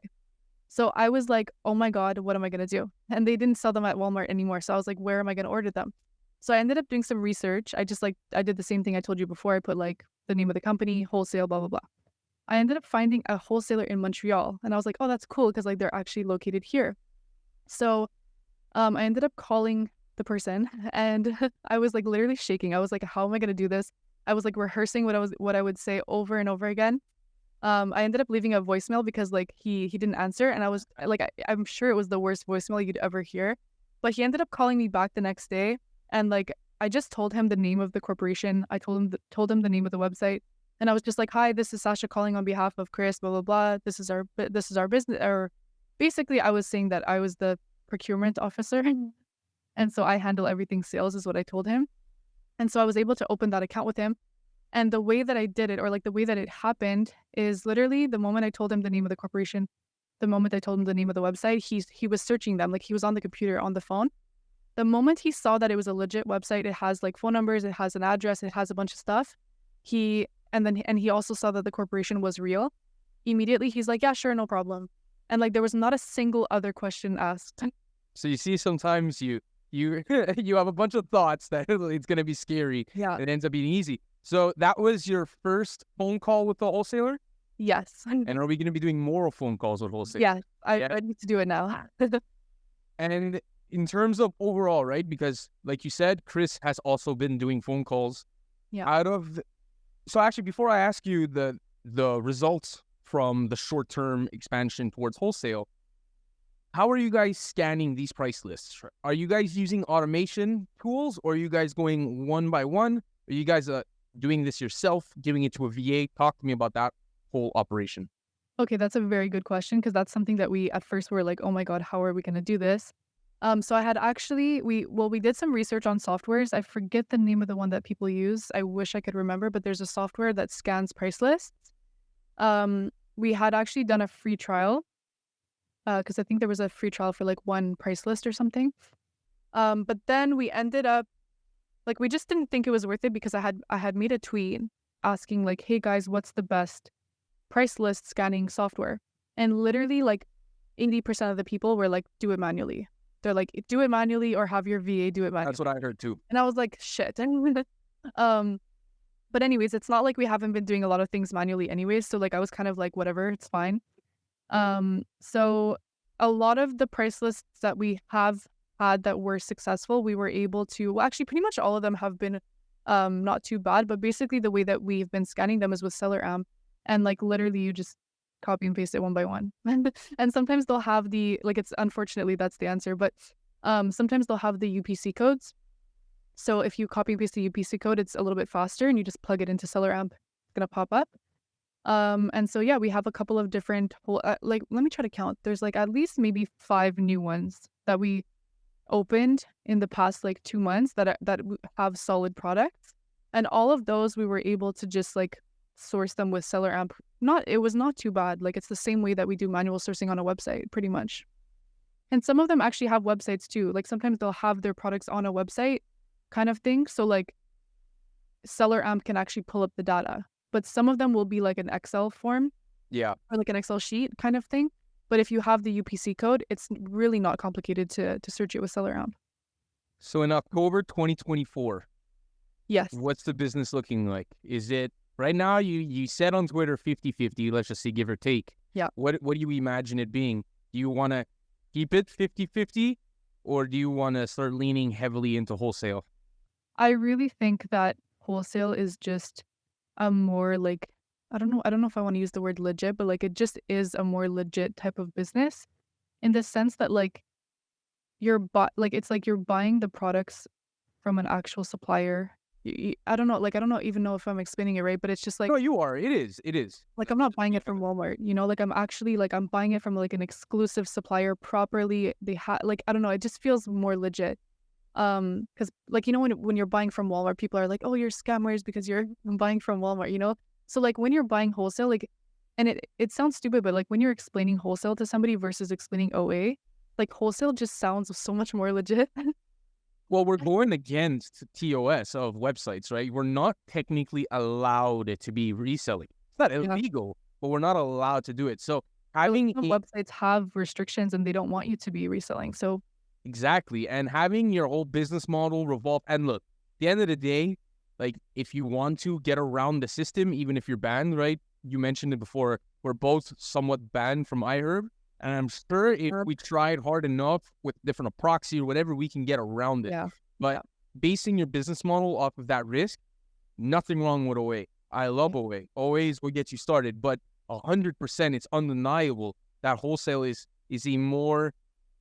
So I was like, oh my God, what am I going to do? And they didn't sell them at Walmart anymore. So I was like, where am I going to order them? So I ended up doing some research. I did the same thing I told you before. I put like the name of the company, wholesale, blah, blah, blah. I ended up finding a wholesaler in Montreal, and I was like, oh, that's cool because like they're actually located here. So I ended up calling the person and I was like literally shaking. I was like, how am I gonna do this? I was like rehearsing what I would say over and over again. I ended up leaving a voicemail because like he didn't answer, and I was like, I'm sure it was the worst voicemail you'd ever hear. But he ended up calling me back the next day, and like I just told him the name of the corporation. I told him the name of the website, and I was just like, "Hi, this is Sasha calling on behalf of Chris. Blah blah blah. This is our business." Or basically, I was saying that I was the procurement officer, and so I handle everything sales, is what I told him. And so I was able to open that account with him. And the way that I did it, or like the way that it happened, is literally the moment I told him the name of the corporation, the moment I told him the name of the website, he was searching them. Like he was on the computer, on the phone. The moment he saw that it was a legit website, it has like phone numbers, it has an address, it has a bunch of stuff. He also saw that the corporation was real. Immediately, he's like, "Yeah, sure, no problem." And like there was not a single other question asked. So you see, sometimes you you have a bunch of thoughts that it's gonna be scary. Yeah. It ends up being easy. So that was your first phone call with the wholesaler? Yes. And are we gonna be doing more phone calls with wholesalers? Yeah. Yeah. I need to do it now. And in terms of overall, right? Because like you said, Chris has also been doing phone calls. Yeah. So actually, before I ask you the results from the short-term expansion towards wholesale, how are you guys scanning these price lists? Are you guys using automation tools, or are you guys going one by one? Are you guys doing this yourself, giving it to a VA? Talk to me about that whole operation. Okay, that's a very good question, because that's something that we at first were like, oh my God, how are we going to do this? So I had actually, we did some research on softwares. I forget the name of the one that people use. I wish I could remember, but there's a software that scans price lists. We had actually done a free trial, because I think there was a free trial for like one price list or something. But then we ended up, like, we just didn't think it was worth it, because I had made a tweet asking like, hey guys, what's the best price list scanning software? And literally like 80% of the people were like, do it manually. They're like, do it manually or have your VA do it manually. That's what I heard too. And I was like, shit. But anyways, it's not like we haven't been doing a lot of things manually anyways. So like I was kind of like, whatever, it's fine. So a lot of the price lists that we have had that were successful, we were able to, well, actually pretty much all of them have been not too bad, but basically the way that we've been scanning them is with Seller Amp, and like literally you just copy and paste it one by one. And sometimes they'll have it's unfortunately that's the answer, but sometimes they'll have the UPC codes. So if you copy and paste the UPC code, it's a little bit faster, and you just plug it into Seller Amp, it's gonna pop up. And so yeah, we have a couple of different let me try to count. There's like at least maybe 5 new ones that we opened in the past like 2 months that have solid products, and all of those we were able to just like source them with Seller Amp. It was not too bad. Like it's the same way that we do manual sourcing on a website pretty much. And some of them actually have websites too. Like sometimes they'll have their products on a website kind of thing. So like Seller Amp can actually pull up the data, but some of them will be like an Excel form. Yeah. Or like an Excel sheet kind of thing. But if you have the UPC code, it's really not complicated to search it with Seller Amp. So in October 2024, Yes. what's the business looking like? Is it right now? You said on Twitter 50-50, let's just say give or take. Yeah. What do you imagine it being? Do you want to keep it 50-50, or do you want to start leaning heavily into wholesale? I really think that wholesale is just a more like, I don't know if I want to use the word legit, but like it just is a more legit type of business, in the sense that like it's like you're buying the products from an actual supplier. I don't know, I don't even know if I'm explaining it right, but it's just like, No, you are. It is. like I'm not buying it from Walmart, like I'm actually like I'm buying it from like an exclusive supplier properly. They like, I don't know, it just feels more legit. Because like, when you're buying from Walmart, people are like, oh, you're scammers because you're buying from Walmart. So like when you're buying wholesale, like, and it sounds stupid, but like when you're explaining wholesale to somebody versus explaining OA, like wholesale just sounds so much more legit. Well, we're going against TOS of websites, right? We're not technically allowed to be reselling. It's not illegal, but we're not allowed to do it. So having websites have restrictions and they don't want you to be reselling. So exactly, and having your whole business model revolve. And look, at the end of the day, like if you want to get around the system, even if you're banned, right? You mentioned it before. We're both somewhat banned from iHerb. And I'm sure if we tried hard enough with different proxy or whatever, we can get around it. Yeah. But basing your business model off of that risk, nothing wrong with OA. I love OA. OA is what gets you started, but 100% it's undeniable that wholesale is a more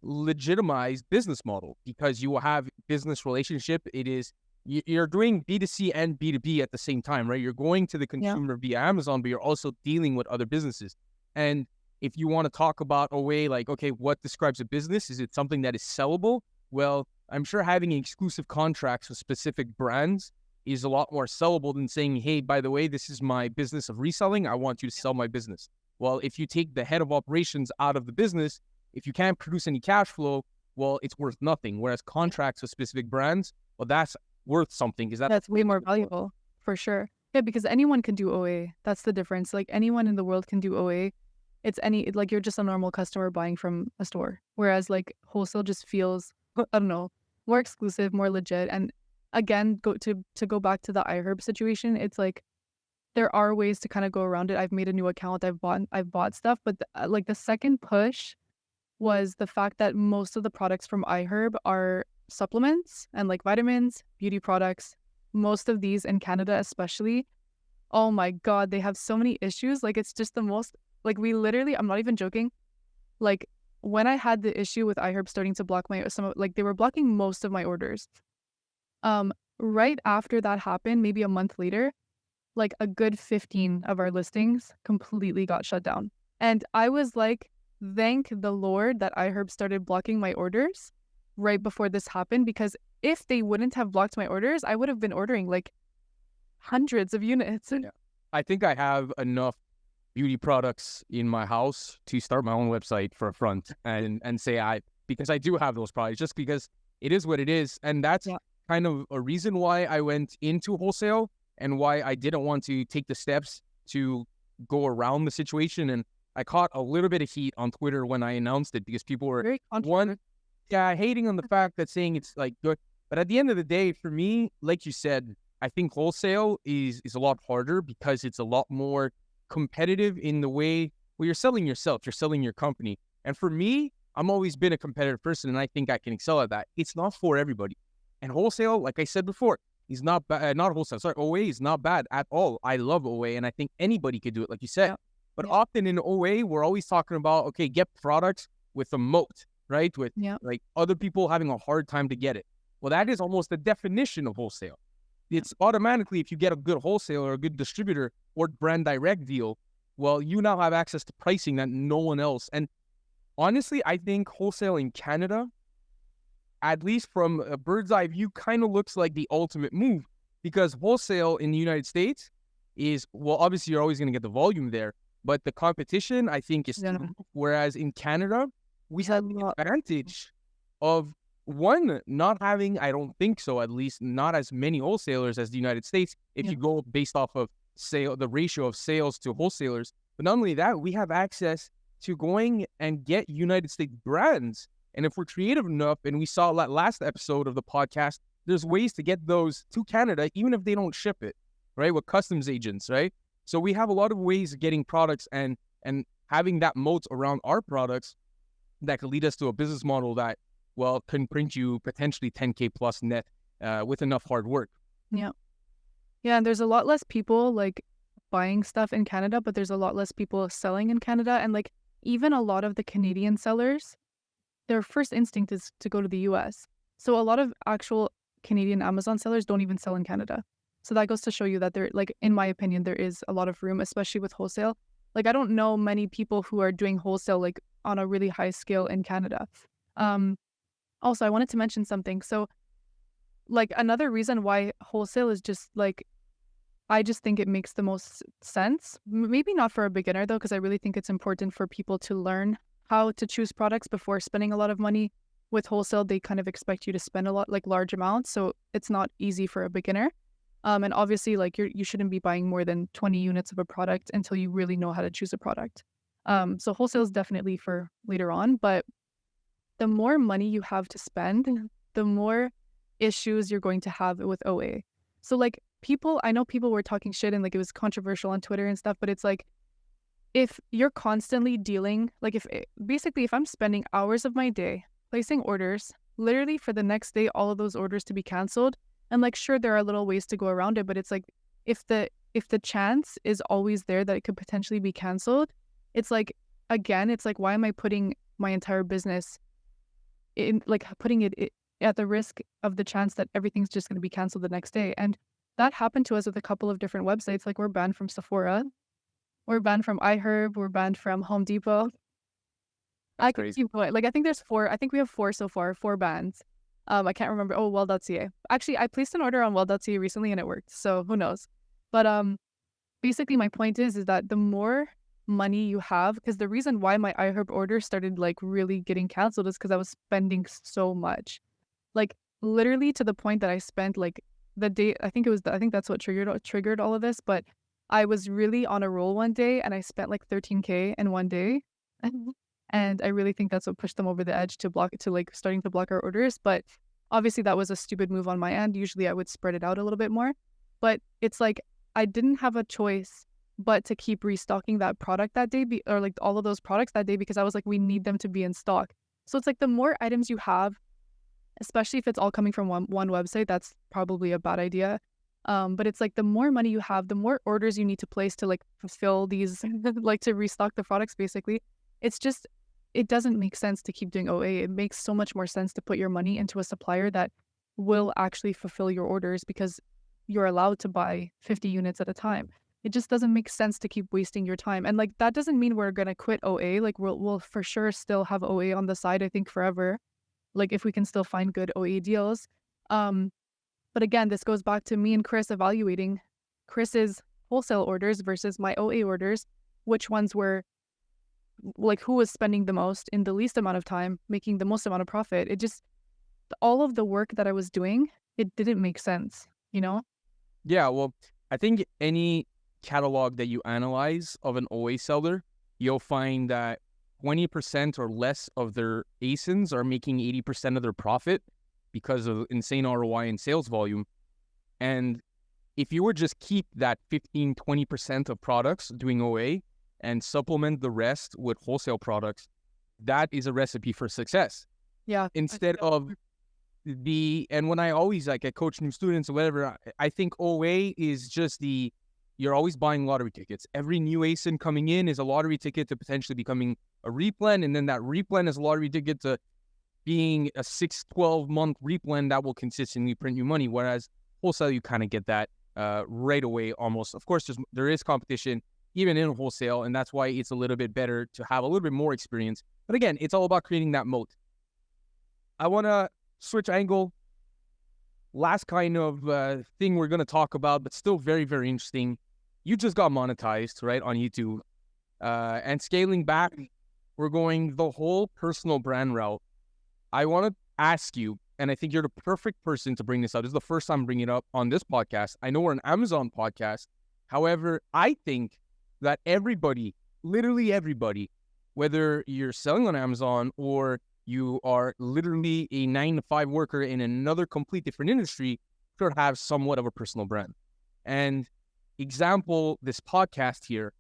legitimized business model because you will have business relationship. It is, you're doing B2C and B2B at the same time, right? You're going to the consumer via Amazon, but you're also dealing with other businesses. And if you want to talk about OA, like, okay, what describes a business? Is it something that is sellable? Well, I'm sure having exclusive contracts with specific brands is a lot more sellable than saying, hey, by the way, this is my business of reselling. I want you to sell my business. Well, if you take the head of operations out of the business, if you can't produce any cash flow, well, it's worth nothing. Whereas contracts with specific brands, well, that's worth something. That's way more valuable for sure. Yeah, because anyone can do OA. That's the difference. Like anyone in the world can do OA. Like you're just a normal customer buying from a store. Whereas like wholesale just feels, I don't know, more exclusive, more legit. And again, to go back to the iHerb situation, it's like there are ways to kind of go around it. I've made a new account. I've bought stuff, but like the second push was the fact that most of the products from iHerb are supplements and like vitamins, beauty products. Most of these in Canada, especially, oh my God, they have so many issues. Like it's just the most, like we literally, I'm not even joking. Like when I had the issue with iHerb starting to block they were blocking most of my orders. Right after that happened, maybe a month later, like a good 15 of our listings completely got shut down. And I was like, thank the Lord that iHerb started blocking my orders right before this happened, because if they wouldn't have blocked my orders, I would have been ordering like hundreds of units. Yeah. I think I have enough beauty products in my house to start my own website for a front and say because I do have those products, just because it is what it is. And that's kind of a reason why I went into wholesale and why I didn't want to take the steps to go around the situation. And I caught a little bit of heat on Twitter when I announced it because people were hating on the fact that saying it's like good. But at the end of the day, for me, like you said, I think wholesale is a lot harder because it's a lot more competitive in the way where you're selling yourself, you're selling your company. And for me, I'm always been a competitive person and I think I can excel at that. It's not for everybody. And wholesale, like I said before, is not bad. Not wholesale, sorry, OA is not bad at all. I love OA and I think anybody could do it, like you said. But often in OA, we're always talking about, okay, get products with a moat, right? With like other people having a hard time to get it. Well, that is almost the definition of wholesale. It's automatically, if you get a good wholesaler, a good distributor or brand direct deal, well, you now have access to pricing that no one else. And honestly, I think wholesale in Canada, at least from a bird's eye view, kind of looks like the ultimate move, because wholesale in the United States is, well, obviously you're always going to get the volume there, but the competition, I think, is whereas in Canada, we have the advantage of one, not having, I don't think so, at least not as many wholesalers as the United States, if you go based off of the ratio of sales to wholesalers. But not only that, we have access to going and get United States brands. And if we're creative enough, and we saw that last episode of the podcast, there's ways to get those to Canada, even if they don't ship it, right? With customs agents, right? So we have a lot of ways of getting products and having that moat around our products that could lead us to a business model that, well, can print you potentially 10K plus net with enough hard work. Yeah. Yeah, and there's a lot less people like buying stuff in Canada, but there's a lot less people selling in Canada. And like even a lot of the Canadian sellers, their first instinct is to go to the US. So a lot of actual Canadian Amazon sellers don't even sell in Canada. So that goes to show you that there, like, in my opinion, there is a lot of room, especially with wholesale. Like, I don't know many people who are doing wholesale, like, on a really high scale in Canada. Also, I wanted to mention something. So, like, another reason why wholesale is just, like, I just think it makes the most sense. Maybe not for a beginner, though, because I really think it's important for people to learn how to choose products before spending a lot of money. With wholesale, they kind of expect you to spend a lot, like, large amounts. So it's not easy for a beginner. And obviously, like, you shouldn't be buying more than 20 units of a product until you really know how to choose a product. So wholesale is definitely for later on, but the more money you have to spend, the more issues you're going to have with OA. So like I know people were talking shit and like it was controversial on Twitter and stuff, but it's like, if you're constantly dealing, like basically if I'm spending hours of my day placing orders, literally for the next day, all of those orders to be canceled, and like, sure, there are little ways to go around it, but it's like, if the chance is always there that it could potentially be canceled, it's like, again, it's like, why am I putting my entire business in, like, putting it at the risk of the chance that everything's just going to be canceled the next day? And that happened to us with a couple of different websites. Like, we're banned from Sephora, we're banned from iHerb, we're banned from Home Depot. I could keep going. Like, I think there's 4. I think we have 4 so far, 4 bans. I can't remember. Oh, well.ca. Actually, I placed an order on well.ca recently and it worked. So who knows? But basically my point is that the more money you have, because the reason why my iHerb order started like really getting canceled is because I was spending so much. Like, literally to the point that I spent like the day, I think that's what triggered all of this, but I was really on a roll one day and I spent like 13K in one day. And I really think that's what pushed them over the edge to like starting to block our orders. But obviously that was a stupid move on my end. Usually I would spread it out a little bit more. But it's like, I didn't have a choice but to keep restocking that product that day, or like all of those products that day, because I was like, we need them to be in stock. So it's like, the more items you have, especially if it's all coming from one website, that's probably a bad idea. But it's like, the more money you have, the more orders you need to place to like fulfill these, like to restock the products basically. It's just, it doesn't make sense to keep doing OA. It makes so much more sense to put your money into a supplier that will actually fulfill your orders, because you're allowed to buy 50 units at a time. It just doesn't make sense to keep wasting your time. And like, that doesn't mean we're going to quit OA. Like, we'll for sure still have OA on the side, I think, forever. Like, if we can still find good OA deals. But again, this goes back to me and Chris evaluating Chris's wholesale orders versus my OA orders, which ones were like, who was spending the most in the least amount of time, making the most amount of profit. It just, all of the work that I was doing, it didn't make sense, you know? Yeah, well, I think any catalog that you analyze of an OA seller, you'll find that 20% or less of their ASINs are making 80% of their profit because of insane ROI and sales volume. And if you would just keep that 15-20% of products doing OA and supplement the rest with wholesale products, that is a recipe for success. Yeah. Instead of and when I always, like, I coach new students or whatever, I think OA is just you're always buying lottery tickets. Every new ASIN coming in is a lottery ticket to potentially becoming a replen, and then that replen is a lottery ticket to being a 6-12 month replen that will consistently print you money. Whereas wholesale, you kind of get that right away almost. Of course, there is competition even in wholesale, and that's why it's a little bit better to have a little bit more experience. But again, it's all about creating that moat. I want to switch angle. Last kind of thing we're going to talk about, but still very, very interesting. You just got monetized, right, on YouTube. And scaling back, we're going the whole personal brand route. I want to ask you, and I think you're the perfect person to bring this up. This is the first time I'm bringing it up on this podcast. I know we're an Amazon podcast. However, I think that everybody, literally everybody, whether you're selling on Amazon or you are literally a 9-to-5 worker in another complete different industry, should have somewhat of a personal brand. And example, this podcast here,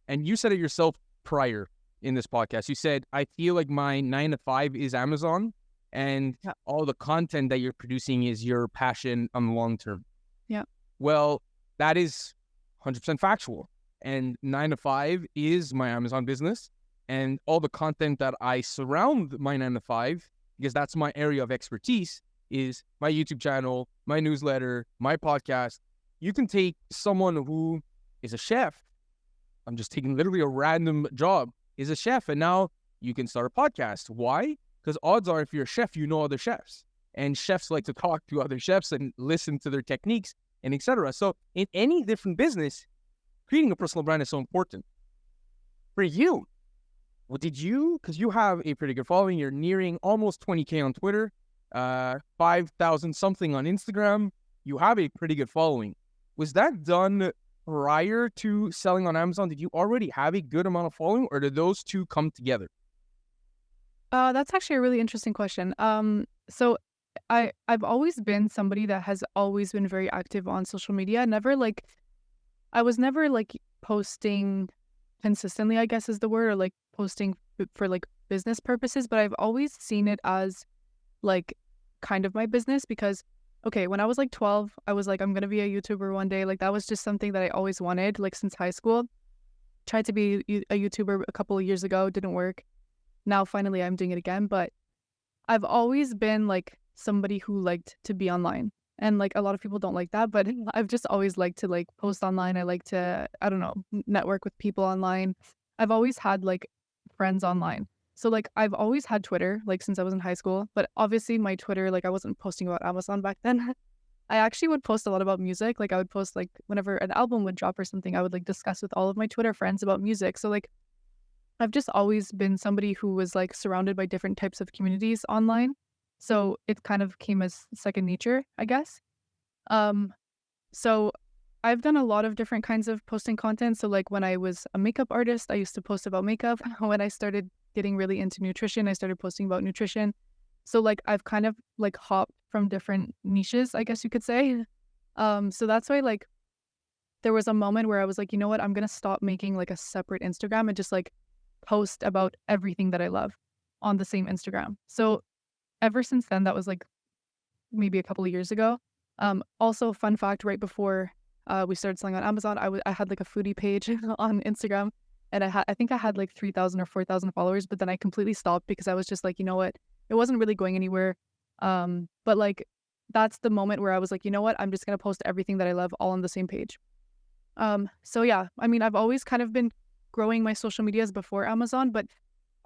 and you said it yourself prior in this podcast. You said, I feel like my 9-to-5 is Amazon, and all the content that you're producing is your passion on the long term. Yeah. Well, that is 100% factual. And 9-to-5 is my Amazon business. And all the content that I surround my 9-to-5, because that's my area of expertise, is my YouTube channel, my newsletter, my podcast. You can take someone who is a chef. I'm just taking literally a random job, is a chef, and now you can start a podcast. Why? Because odds are, if you're a chef, you know other chefs. And chefs like to talk to other chefs and listen to their techniques and etc. So in any different business, creating a personal brand is so important. For you, what did you, because you have a pretty good following, you're nearing almost 20K on Twitter, 5,000 something on Instagram, you have a pretty good following. Was that done prior to selling on Amazon? Did you already have a good amount of following, or did those two come together? That's actually a really interesting question. So I've always been somebody that has always been very active on social media. I was never like posting consistently, I guess is the word, or like posting for like business purposes, but I've always seen it as like kind of my business because okay, when I was like 12, I was like, I'm gonna be a YouTuber one day. Like that was just something that I always wanted, like since high school. Tried to be a YouTuber a couple of years ago, didn't work. Now finally I'm doing it again, but I've always been like somebody who liked to be online. And like a lot of people don't like that, but I've just always liked to like post online. I like to, I don't know, network with people online. I've always had like friends online. So like I've always had Twitter like since I was in high school, but obviously my Twitter, like I wasn't posting about Amazon back then. I actually would post a lot about music. Like I would post like whenever an album would drop or something, I would like discuss with all of my Twitter friends about music. So like I've just always been somebody who was like surrounded by different types of communities online. So it kind of came as second nature, I guess. Um, so I've done a lot of different kinds of posting content. So like when I was a makeup artist, I used to post about makeup. When I started getting really into nutrition, I started posting about nutrition. So like I've kind of like hopped from different niches, I guess you could say. So that's why like there was a moment where I was like, you know what, I'm gonna stop making like a separate Instagram and just like post about everything that I love on the same Instagram. So ever since then, that was like maybe a couple of years ago. Also, fun fact, right before we started selling on Amazon, I had like a foodie page on Instagram, and I think I had like 3,000 or 4,000 followers, but then I completely stopped because I was just like, you know what, it wasn't really going anywhere. But like that's the moment where I was like, you know what, I'm just gonna post everything that I love all on the same page. So yeah, I mean, I've always kind of been growing my social medias before Amazon, but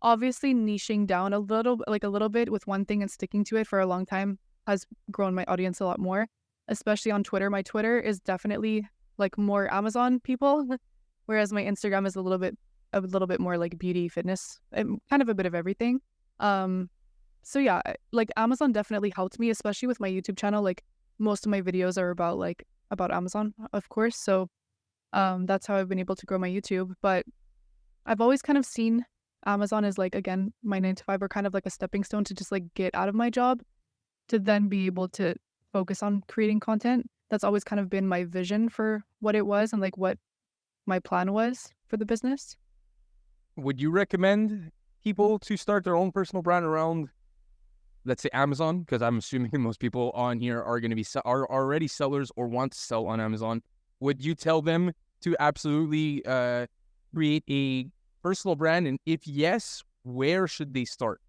obviously niching down a little bit with one thing and sticking to it for a long time has grown my audience a lot more, especially on Twitter. My Twitter is definitely like more Amazon people, whereas my Instagram is a little bit more like beauty, fitness, and kind of a bit of everything. So yeah, like Amazon definitely helped me, especially with my YouTube channel. Like most of my videos are about Amazon, of course. So that's how I've been able to grow my YouTube. But I've always kind of seen Amazon as like, again, my 9 to 5 or kind of like a stepping stone to just like get out of my job to then be able to focus on creating content. That's always kind of been my vision for what it was and like what my plan was for the business. Would you recommend people to start their own personal brand around, let's say, Amazon? Because I'm assuming most people on here are going to be are already sellers or want to sell on Amazon. Would you tell them to absolutely create a personal brand? And if yes, where should they start?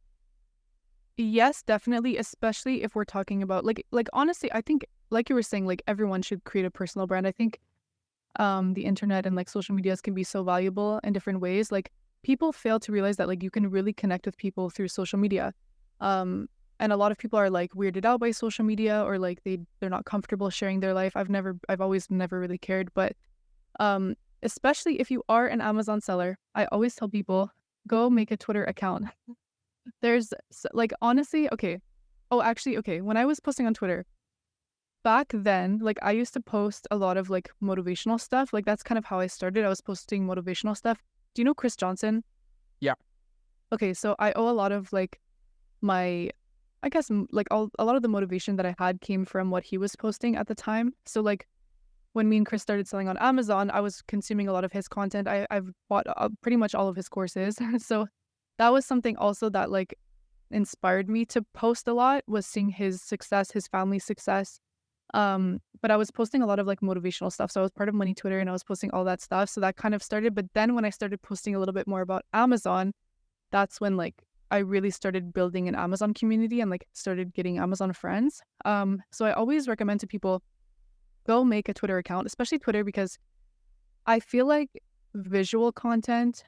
Yes, definitely, especially if we're talking about like honestly, I think like you were saying, like everyone should create a personal brand. I think the internet and like social medias can be so valuable in different ways. Like people fail to realize that like you can really connect with people through social media. And a lot of people are like weirded out by social media or like they're not comfortable sharing their life. I've always never really cared, but especially if you are an Amazon seller, I always tell people go make a Twitter account. There's like honestly, okay. Oh, actually, okay. When I was posting on Twitter back then, like I used to post a lot of like motivational stuff. Like that's kind of how I started. I was posting motivational stuff. Do you know Chris Johnson? Yeah. Okay, so I owe a lot of like my, I guess like a lot of the motivation that I had came from what he was posting at the time. So like when me and Chris started selling on Amazon, I was consuming a lot of his content. I've bought pretty much all of his courses. So that was something also that like inspired me to post a lot, was seeing his success, his family's success. But I was posting a lot of like motivational stuff. So I was part of Money Twitter and I was posting all that stuff. So that kind of started. But then when I started posting a little bit more about Amazon, that's when like I really started building an Amazon community and like started getting Amazon friends. So I always recommend to people, go make a Twitter account, especially Twitter, because I feel like visual content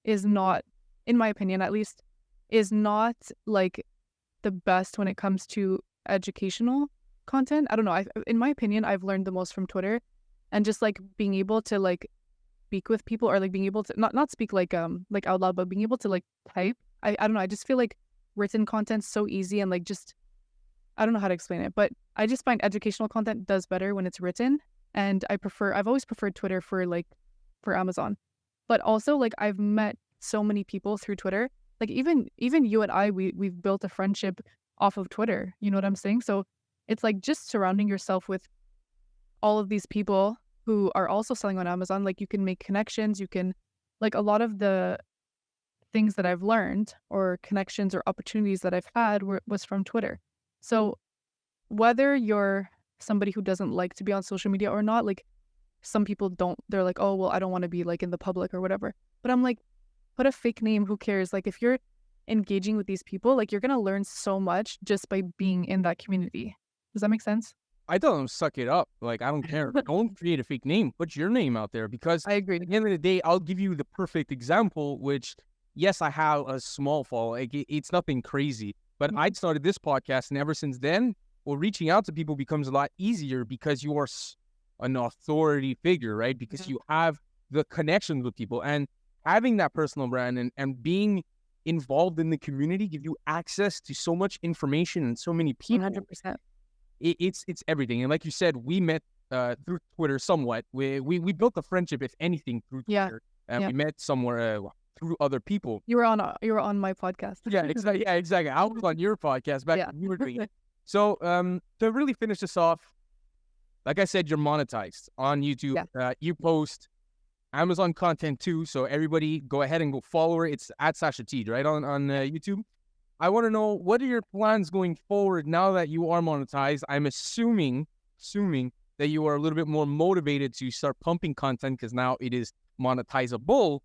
is not, in my opinion at least, is not like the best when it comes to educational content. I don't know. In my opinion, I've learned the most from Twitter, and just like being able to like speak with people, or like being able to not speak like out loud, but being able to like type. I don't know. I just feel like written content's so easy and like just, I don't know how to explain it, but I just find educational content does better when it's written. And I've always preferred Twitter for Amazon. But also like I've met so many people through Twitter. Like even you and I, we've built a friendship off of Twitter. You know what I'm saying? So it's like just surrounding yourself with all of these people who are also selling on Amazon. Like you can make connections, you can like a lot of the things that I've learned or connections or opportunities that I've had was from Twitter. So whether you're somebody who doesn't like to be on social media or not, like some people don't, they're like, oh, well, I don't want to be like in the public or whatever. But I'm like, put a fake name, who cares? Like if you're engaging with these people, like you're going to learn so much just by being in that community. Does that make sense? I tell them, suck it up. Like, I don't care. Don't create a fake name. Put your name out there, because I agree. at the end of the day, I'll give you the perfect example, which, yes, I have a small following. Like, it's nothing crazy. But I started this podcast, and ever since then, well, reaching out to people becomes a lot easier because you are an authority figure, right? Because you have the connections with people. And having that personal brand and being involved in the community give you access to so much information and so many people. 100%. It's everything. And like you said, we met through Twitter somewhat. We built a friendship, if anything, through Twitter. And we met somewhere through other people. You were on my podcast. Yeah, exactly. Yeah, exactly. I was on your podcast back when you were doing it. So to really finish this off, like I said, you're monetized on YouTube. You post Amazon content too. So everybody go ahead and go follow her. It's at SashaTeed, right, on YouTube. I want to know, what are your plans going forward now that you are monetized? I'm assuming that you are a little bit more motivated to start pumping content because now it is monetizable.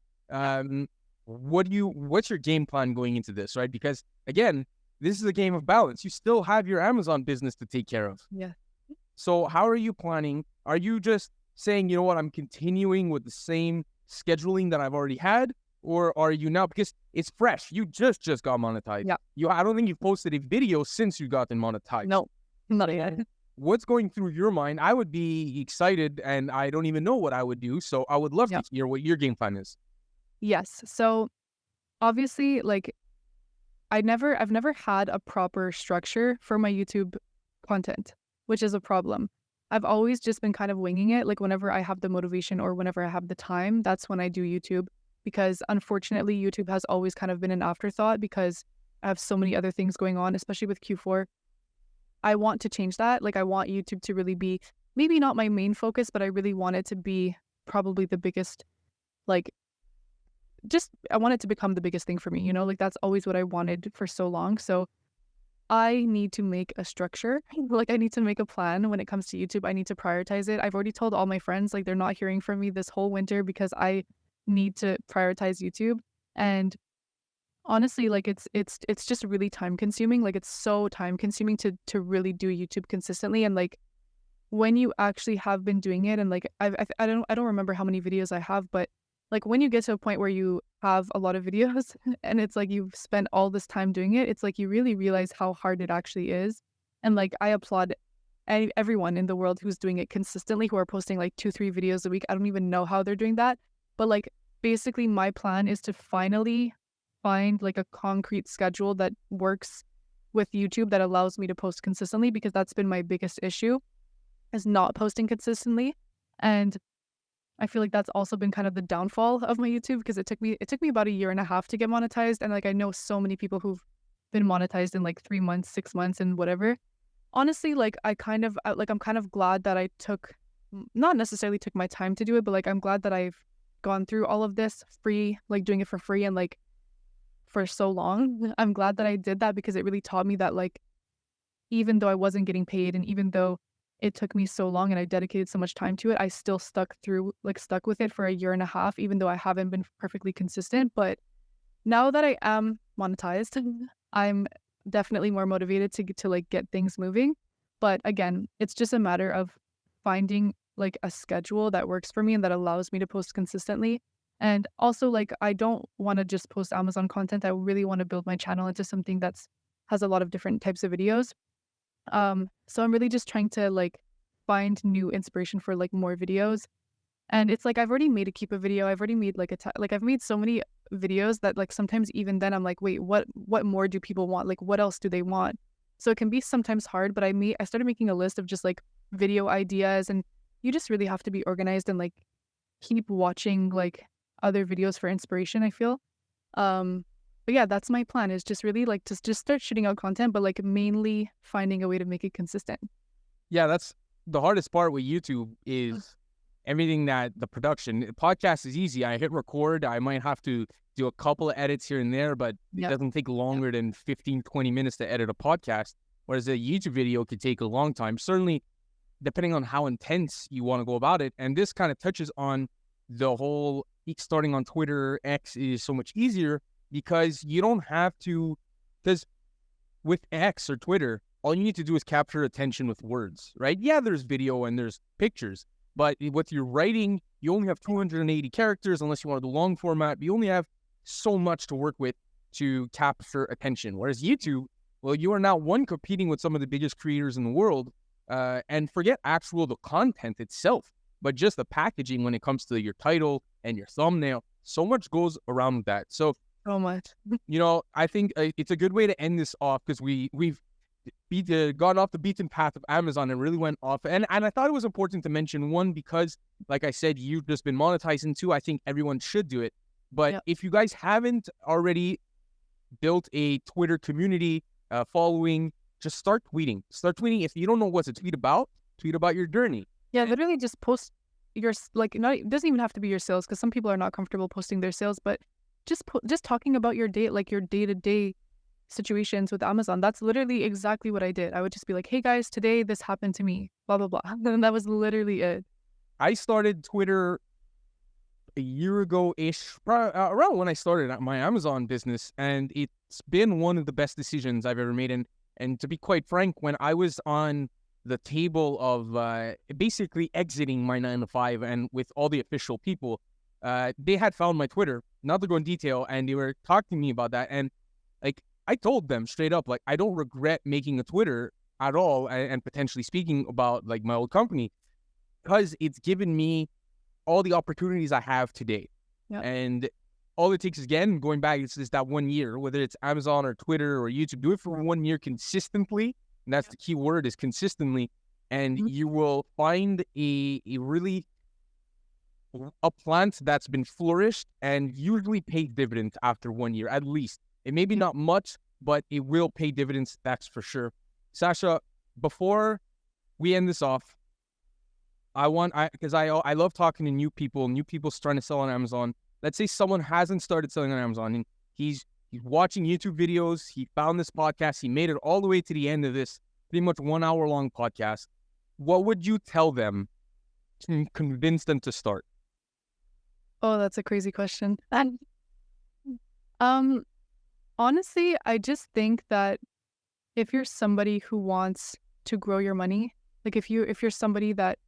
What's your game plan going into this, right? Because again, this is a game of balance. You still have your Amazon business to take care of. Yeah. So how are you planning? Are you just saying, you know what, I'm continuing with the same scheduling that I've already had? Or are you now, because it's fresh, you just got monetized. Yeah. I don't think you've posted a video since you got monetized. No, not yet. What's going through your mind? I would be excited, and I don't even know what I would do. So I would love to hear what your game plan is. Yes. So obviously, like I've never had a proper structure for my YouTube content, which is a problem. I've always just been kind of winging it. Like whenever I have the motivation or whenever I have the time, that's when I do YouTube. Because unfortunately, YouTube has always kind of been an afterthought because I have so many other things going on, especially with Q4. I want to change that. Like I want YouTube to really be, maybe not my main focus, but I really want it to be probably the biggest, like, I want it to become the biggest thing for me, like that's always what I wanted for so long. So I need to make a structure. Like I need to make a plan when it comes to YouTube. I need to prioritize it. I've already told all my friends, like they're not hearing from me this whole winter because I need to prioritize YouTube. And honestly, like it's just really time consuming. Like it's so time consuming to really do YouTube consistently. And like when you actually have been doing it, and like I don't remember how many videos I have, but like when you get to a point where you have a lot of videos and it's like you've spent all this time doing it, it's like you really realize how hard it actually is. And like I applaud everyone in the world who's doing it consistently, who are posting like 2-3 videos a week. I don't even know how they're doing that. But like basically my plan is to finally find like a concrete schedule that works with YouTube that allows me to post consistently, because that's been my biggest issue, is not posting consistently. And I feel like that's also been kind of the downfall of my YouTube, because it took me about 1.5 years to get monetized. And like I know so many people who've been monetized in like 3 months, 6 months and whatever. Honestly, like I'm kind of glad that I not necessarily took my time to do it, but like I'm glad that I've gone through all of this free, like doing it for free and like for so long. I'm glad that I did that, because it really taught me that like even though I wasn't getting paid and even though it took me so long and I dedicated so much time to it, I still stuck with it for 1.5 years, even though I haven't been perfectly consistent. But now that I am monetized, I'm definitely more motivated to like get things moving. But again, it's just a matter of finding like a schedule that works for me and that allows me to post consistently. And also, like, I don't want to just post Amazon content. I really want to build my channel into something has a lot of different types of videos. So I'm really just trying to like find new inspiration for like more videos. And it's like I've already made a Keepa video. I've already made like I've made so many videos that like sometimes even then I'm like, wait, what more do people want? Like what else do they want? So it can be sometimes hard, but I started making a list of just like video ideas, and you just really have to be organized and like keep watching like other videos for inspiration, I feel. But yeah, that's my plan, is just really like just start shooting out content, but like mainly finding a way to make it consistent. Yeah, that's the hardest part with YouTube is everything that the production. Podcast is easy. I hit record. I might have to do a couple of edits here and there, but it doesn't take longer than 15, 20 minutes to edit a podcast. Whereas a YouTube video could take a long time, certainly depending on how intense you want to go about it. And this kind of touches on the whole starting on Twitter. X is so much easier because you don't have to, because with X or Twitter, all you need to do is capture attention with words, right? Yeah, there's video and there's pictures, but with your writing, you only have 280 characters unless you want to do long format. You only have so much to work with to capture attention. Whereas YouTube, well, you are now competing with some of the biggest creators in the world, and forget the content itself, but just the packaging when it comes to your title and your thumbnail. So much goes around that. So much. I think it's a good way to end this off because we've gone off the beaten path of Amazon and really went off. And I thought it was important to mention, one, because like I said, you've just been monetizing. Two, I think everyone should do it. But if you guys haven't already built a Twitter community following, just start tweeting. If you don't know what to tweet about your journey. Yeah, literally just post your, it doesn't even have to be your sales, because some people are not comfortable posting their sales, but just talking about your day, like your day-to-day situations with Amazon. That's literally exactly what I did. I would just be like, hey guys, today this happened to me, blah, blah, blah. And that was literally it. I started Twitter a year ago-ish, around when I started my Amazon business, and it's been one of the best decisions I've ever made. And to be quite frank, when I was on the table of basically exiting my 9-to-5 and with all the official people, they had found my Twitter, not to go in detail, and they were talking to me about that. And like, I told them straight up, like, I don't regret making a Twitter at all and potentially speaking about like my old company, because it's given me all the opportunities I have today. And all it takes is, again, going back, it's just that 1 year, whether it's Amazon or Twitter or YouTube, do it for 1 year consistently. And that's the key word, is consistently. And you will find a plant that's been flourished and usually pay dividends after 1 year, at least. It may be not much, but it will pay dividends, that's for sure. Sasha, before we end this off, I love talking to new people trying to sell on Amazon. Let's say someone hasn't started selling on Amazon and he's watching YouTube videos. He found this podcast. He made it all the way to the end of this pretty much 1 hour long podcast. What would you tell them to convince them to start? Oh, that's a crazy question. Honestly, I just think that if you're somebody who wants to grow your money, like if you're somebody that,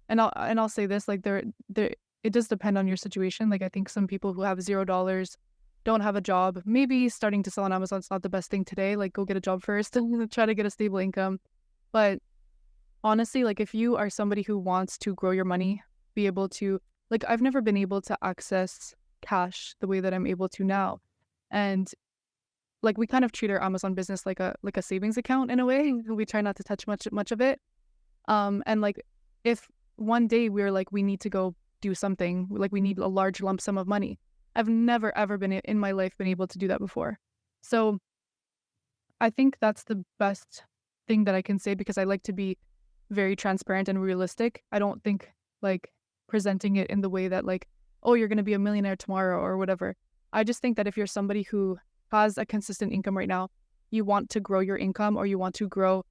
and I'll say this, like it does depend on your situation. Like I think some people who have $0, don't have a job, maybe starting to sell on Amazon is not the best thing today. Like go get a job first and try to get a stable income. But honestly, like if you are somebody who wants to grow your money, be able to, like I've never been able to access cash the way that I'm able to now. And like we kind of treat our Amazon business like a savings account in a way. We try not to touch much of it. And like if one day we're like, we need to go do something, like we need a large lump sum of money, I've never ever been in my life been able to do that before. So I think that's the best thing that I can say, because I like to be very transparent and realistic. I don't think like presenting it in the way that like, oh, you're going to be a millionaire tomorrow or whatever. I just think that if you're somebody who has a consistent income right now, you want to grow your income, or you want to grow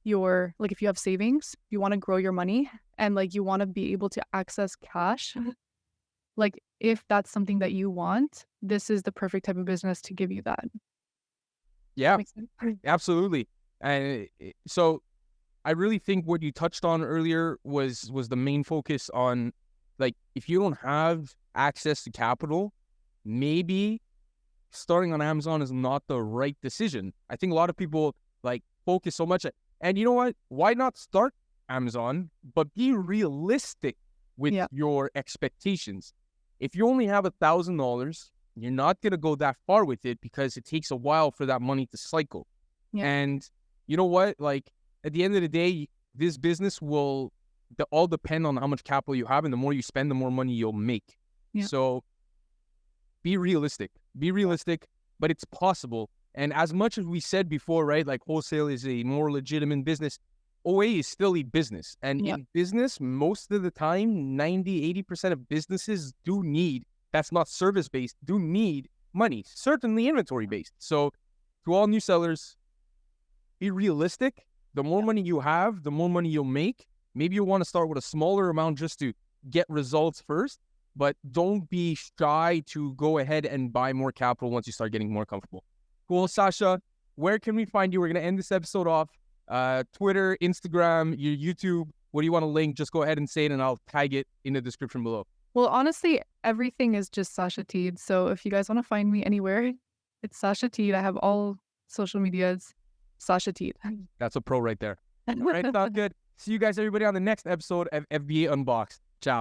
your, like if you have savings, you want to grow your money, and like you want to be able to access cash. Like if that's something that you want, this is the perfect type of business to give you that. Yeah, absolutely. And so I really think what you touched on earlier was the main focus on, like, if you don't have access to capital, maybe starting on Amazon is not the right decision. I think a lot of people like focus so much. And you know what? Why not start Amazon, but be realistic with your expectations? If you only have $1,000, you're not going to go that far with it, because it takes a while for that money to cycle. And you know what? Like at the end of the day, this business will all depend on how much capital you have, and the more you spend, the more money you'll make. So be realistic, but it's possible. And as much as we said before, right, like wholesale is a more legitimate business, OA is still a business. And in business, most of the time, 90-80% of businesses do need, that's not service-based, do need money, certainly inventory-based. So to all new sellers, be realistic. The more money you have, the more money you'll make. Maybe you'll want to start with a smaller amount just to get results first, but don't be shy to go ahead and buy more capital once you start getting more comfortable. Cool, Sasha, where can we find you? We're going to end this episode off. Twitter, Instagram, your YouTube. What do you want to link? Just go ahead and say it and I'll tag it in the description below. Well, honestly, everything is just SashaTeed. So if you guys want to find me anywhere, it's SashaTeed. I have all social medias, SashaTeed. That's a pro right there. All right, sounds good. See you guys, everybody, on the next episode of FBA Unboxed.